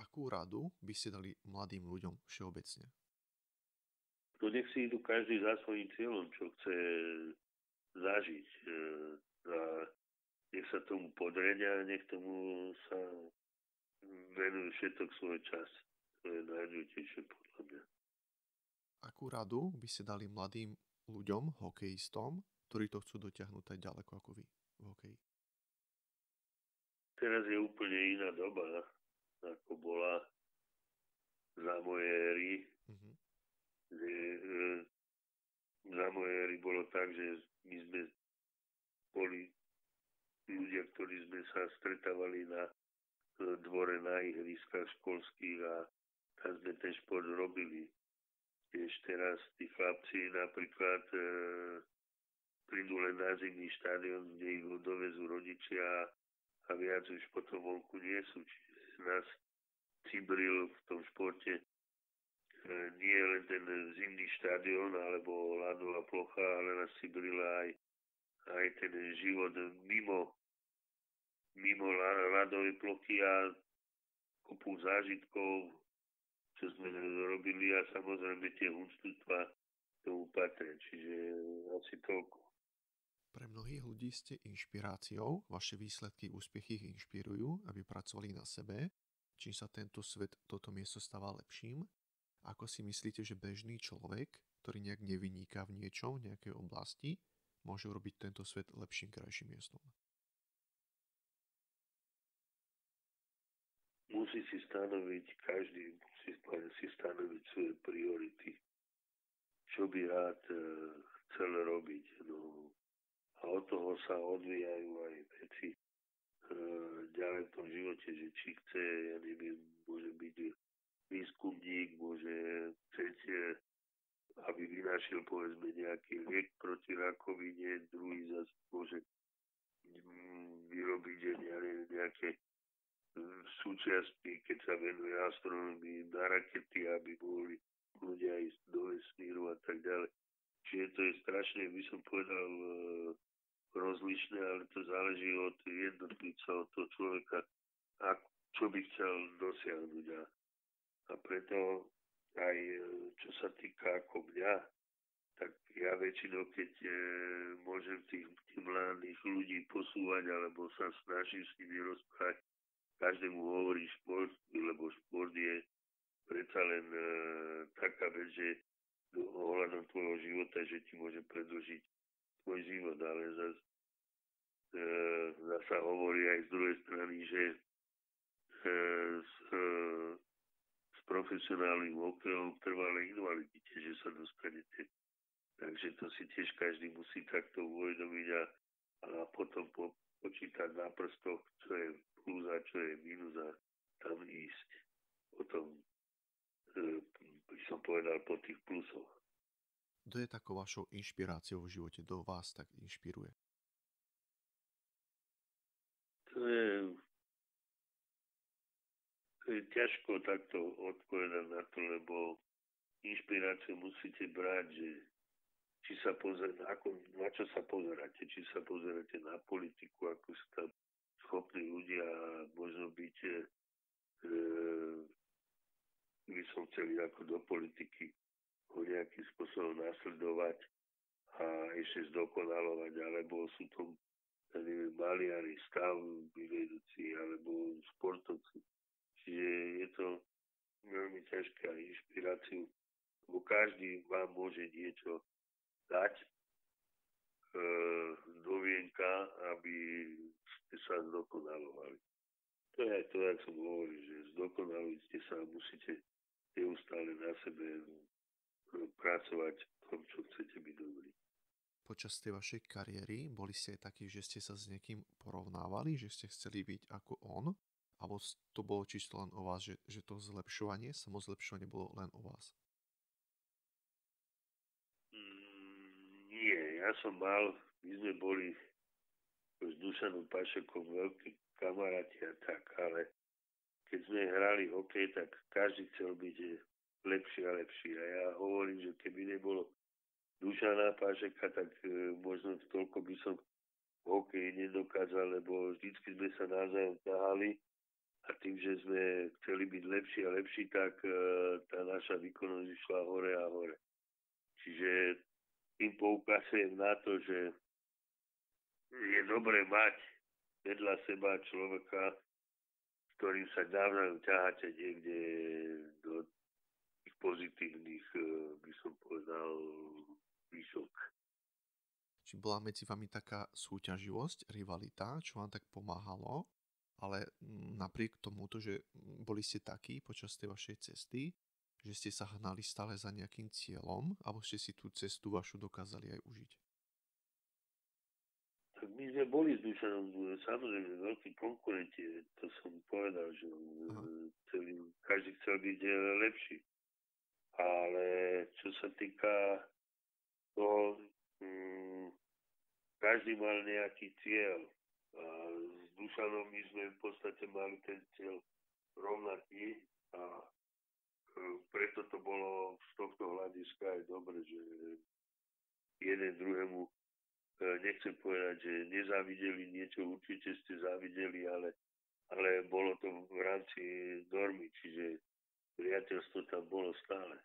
Akú radu by ste dali mladým ľuďom všeobecne? No nech si idú každý za svojím cieľom, čo chce zažiť. A nech sa tomu podredia a nech tomu sa venujú všetok svoj čas. To je najdôležitejšie podľa mňa. Akú radu by ste dali mladým ľuďom, hokejistom, ktorí to chcú dotiahnuť aj ďaleko ako vy v hokeji? Teraz je úplne iná doba, ako bola za mojej éry. Za mojej éry bolo tak, že my sme boli ľudia, ktorí sme sa stretávali na dvore, na ihriskách školských a tam sme ten šport robili. Tiež teraz tí chlapci napríklad prídu len na zimný štadión, kde ich dovezú rodičia a viac už potom vonku nie sú. Čiže nás cibril v tom športe nie len ten zimný štadión alebo ľadová plocha, ale nás cibrila aj ten život mimo ľadovej plochy a kopu zážitkov, čo sme robili a samozrejme tie úctústva tomu patria. Čiže asi toľko. Pre mnohých ľudí ste inšpiráciou, vaše výsledky, úspechy ich inšpirujú, aby pracovali na sebe, čím sa tento svet, toto miesto stáva lepším. Ako si myslíte, že bežný človek, ktorý nejak nevyniká v niečom, v nejakej oblasti, môže urobiť tento svet lepším, krajším miestom? Každý musí si stanoviť svoje priority. Čo by rád chcel robiť. No. A od toho sa odvíjajú aj veci ďalej v tom živote, že či chce, ja neviem, môže byť výskumník môže chcieť, aby vynašiel povedzme nejaký liek proti rakovine, druhý zase môže vyrobiť nejaké súčiastky, keď sa venuje astronomii na rakety, aby mohli ľudia ísť do vesmíru a tak ďalej. Čiže to je strašne, by som povedal, rozlišné, ale to záleží od jednotlivca, od toho človeka, a čo by chcel dosiahnuť. A preto aj čo sa týka ako mňa, tak ja väčšinou, keď môžem tých mladých ľudí posúvať, alebo sa snažím s nimi rozprávať, každému hovorí šport, lebo šport je predsa len taká vec, že ohľadom tvojho života, že ti môže predĺžiť tvoj život, ale zase sa hovorí aj z druhej strany, že s profesionálnym hokejom trvalej invalidite, že sa dostanete. Takže to si tiež každý musí takto uvedomiť a potom počítať na prstoch, čo je plus a čo je minus a tam ísť. Potom by som povedal po tých plusoch. Kto je takou vašou inšpiráciou v živote? Kto vás tak inšpiruje? To je ťažko takto odpovedať na to, lebo inšpiráciu musíte brať, že či sa na čo sa pozeráte, či sa pozeráte na politiku, ako sú tam schopní ľudia možno byť, by som chceli ako do politiky ho nejakým spôsobom nasledovať a ešte zdokonalovať, alebo sú to maliari, stavby alebo športovci. Čiže je to veľmi ťažké a inšpiráciu, lebo každý vám môže niečo dať do vienka, aby ste sa zdokonalovali. To je aj to, jak som hovoril, že zdokonalujte sa a musíte neustále na sebe pracovať v tom, čo chcete byť dobrý. Počas tej vašej kariéry boli ste aj takí, že ste sa s niekým porovnávali, že ste chceli byť ako on? Alebo to bolo čisto len o vás, že to zlepšovanie, samozlepšovanie bolo len o vás? Nie, my sme boli s Dušanom Pašekom veľkí kamaráti a tak, ale keď sme hrali hokej, tak každý chcel byť lepší a lepší. A ja hovorím, že keby nebolo Dušana Pašeka, tak možno toľko by som v hokeji nedokázal, lebo vždycky sme sa navzájom ťahali a tým, že sme chceli byť lepší a lepší, tak tá naša výkonnosť išla hore a hore. Čiže tým poukazujem na to, že je dobré mať vedľa seba človeka, s ktorým sa navzájom ťaháte niekde do tých pozitívnych, by som povedal, výšok. Či bola medzi vami taká súťaživosť, rivalita, čo vám tak pomáhalo, ale napriek tomuto, že boli ste takí počas tej vašej cesty, že ste sa hnali stále za nejakým cieľom, alebo ste si tú cestu vašu dokázali aj užiť? Tak my sme boli s Dušanom samozrejme veľkí konkurenti, to som povedal, že každý chcel byť lepší. Ale čo sa týka toho, každý mal nejaký cieľ. A s Dušanom my sme v podstate mali ten cieľ rovnaký a preto to bolo z tohto hľadiska aj dobre, že jeden druhému, nechcem povedať, že nezávideli niečo, určite ste závideli, ale bolo to v rámci normy, čiže priateľstvo tam bolo stále.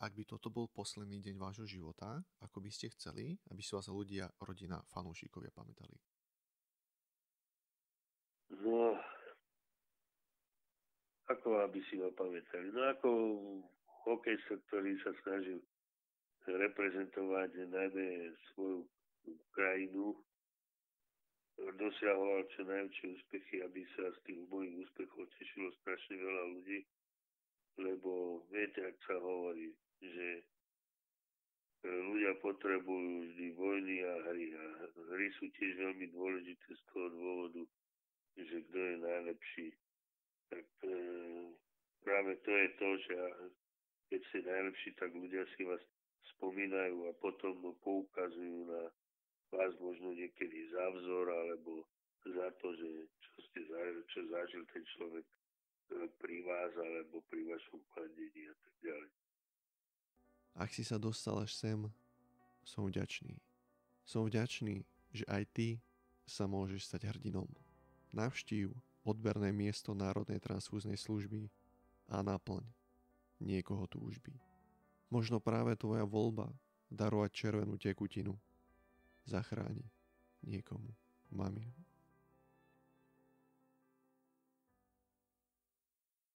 Ak by toto bol posledný deň vášho života, ako by ste chceli, aby si vás ľudia, rodina, fanúšikovia pamätali? No, ako aby si ma pamätali? No ako hokejista, ktorý sa snažil reprezentovať najmä svoju krajinu, dosiahoval čo najväčšie úspechy, aby sa z tých mojich úspechov tešilo strašne veľa ľudí, lebo viete, ak sa hovorí, že ľudia potrebujú vždy vojny a hry. A hry sú tiež veľmi dôležité z toho dôvodu, že kto je najlepší, tak práve to je to, že keď ste najlepší, tak ľudia si vás spomínajú a potom poukazujú na vás možno niekedy za vzor alebo za to, že čo zažil ten človek pri vás alebo pri vašom pandení a tak ďalej. Ak si sa dostal až sem, som vďačný. Som vďačný, že aj ty sa môžeš stať hrdinom. Navštív odberné miesto Národnej transfúznej služby a naplň niekoho túžby. Možno práve tvoja voľba darovať červenú tekutinu zachráni niekomu maminu.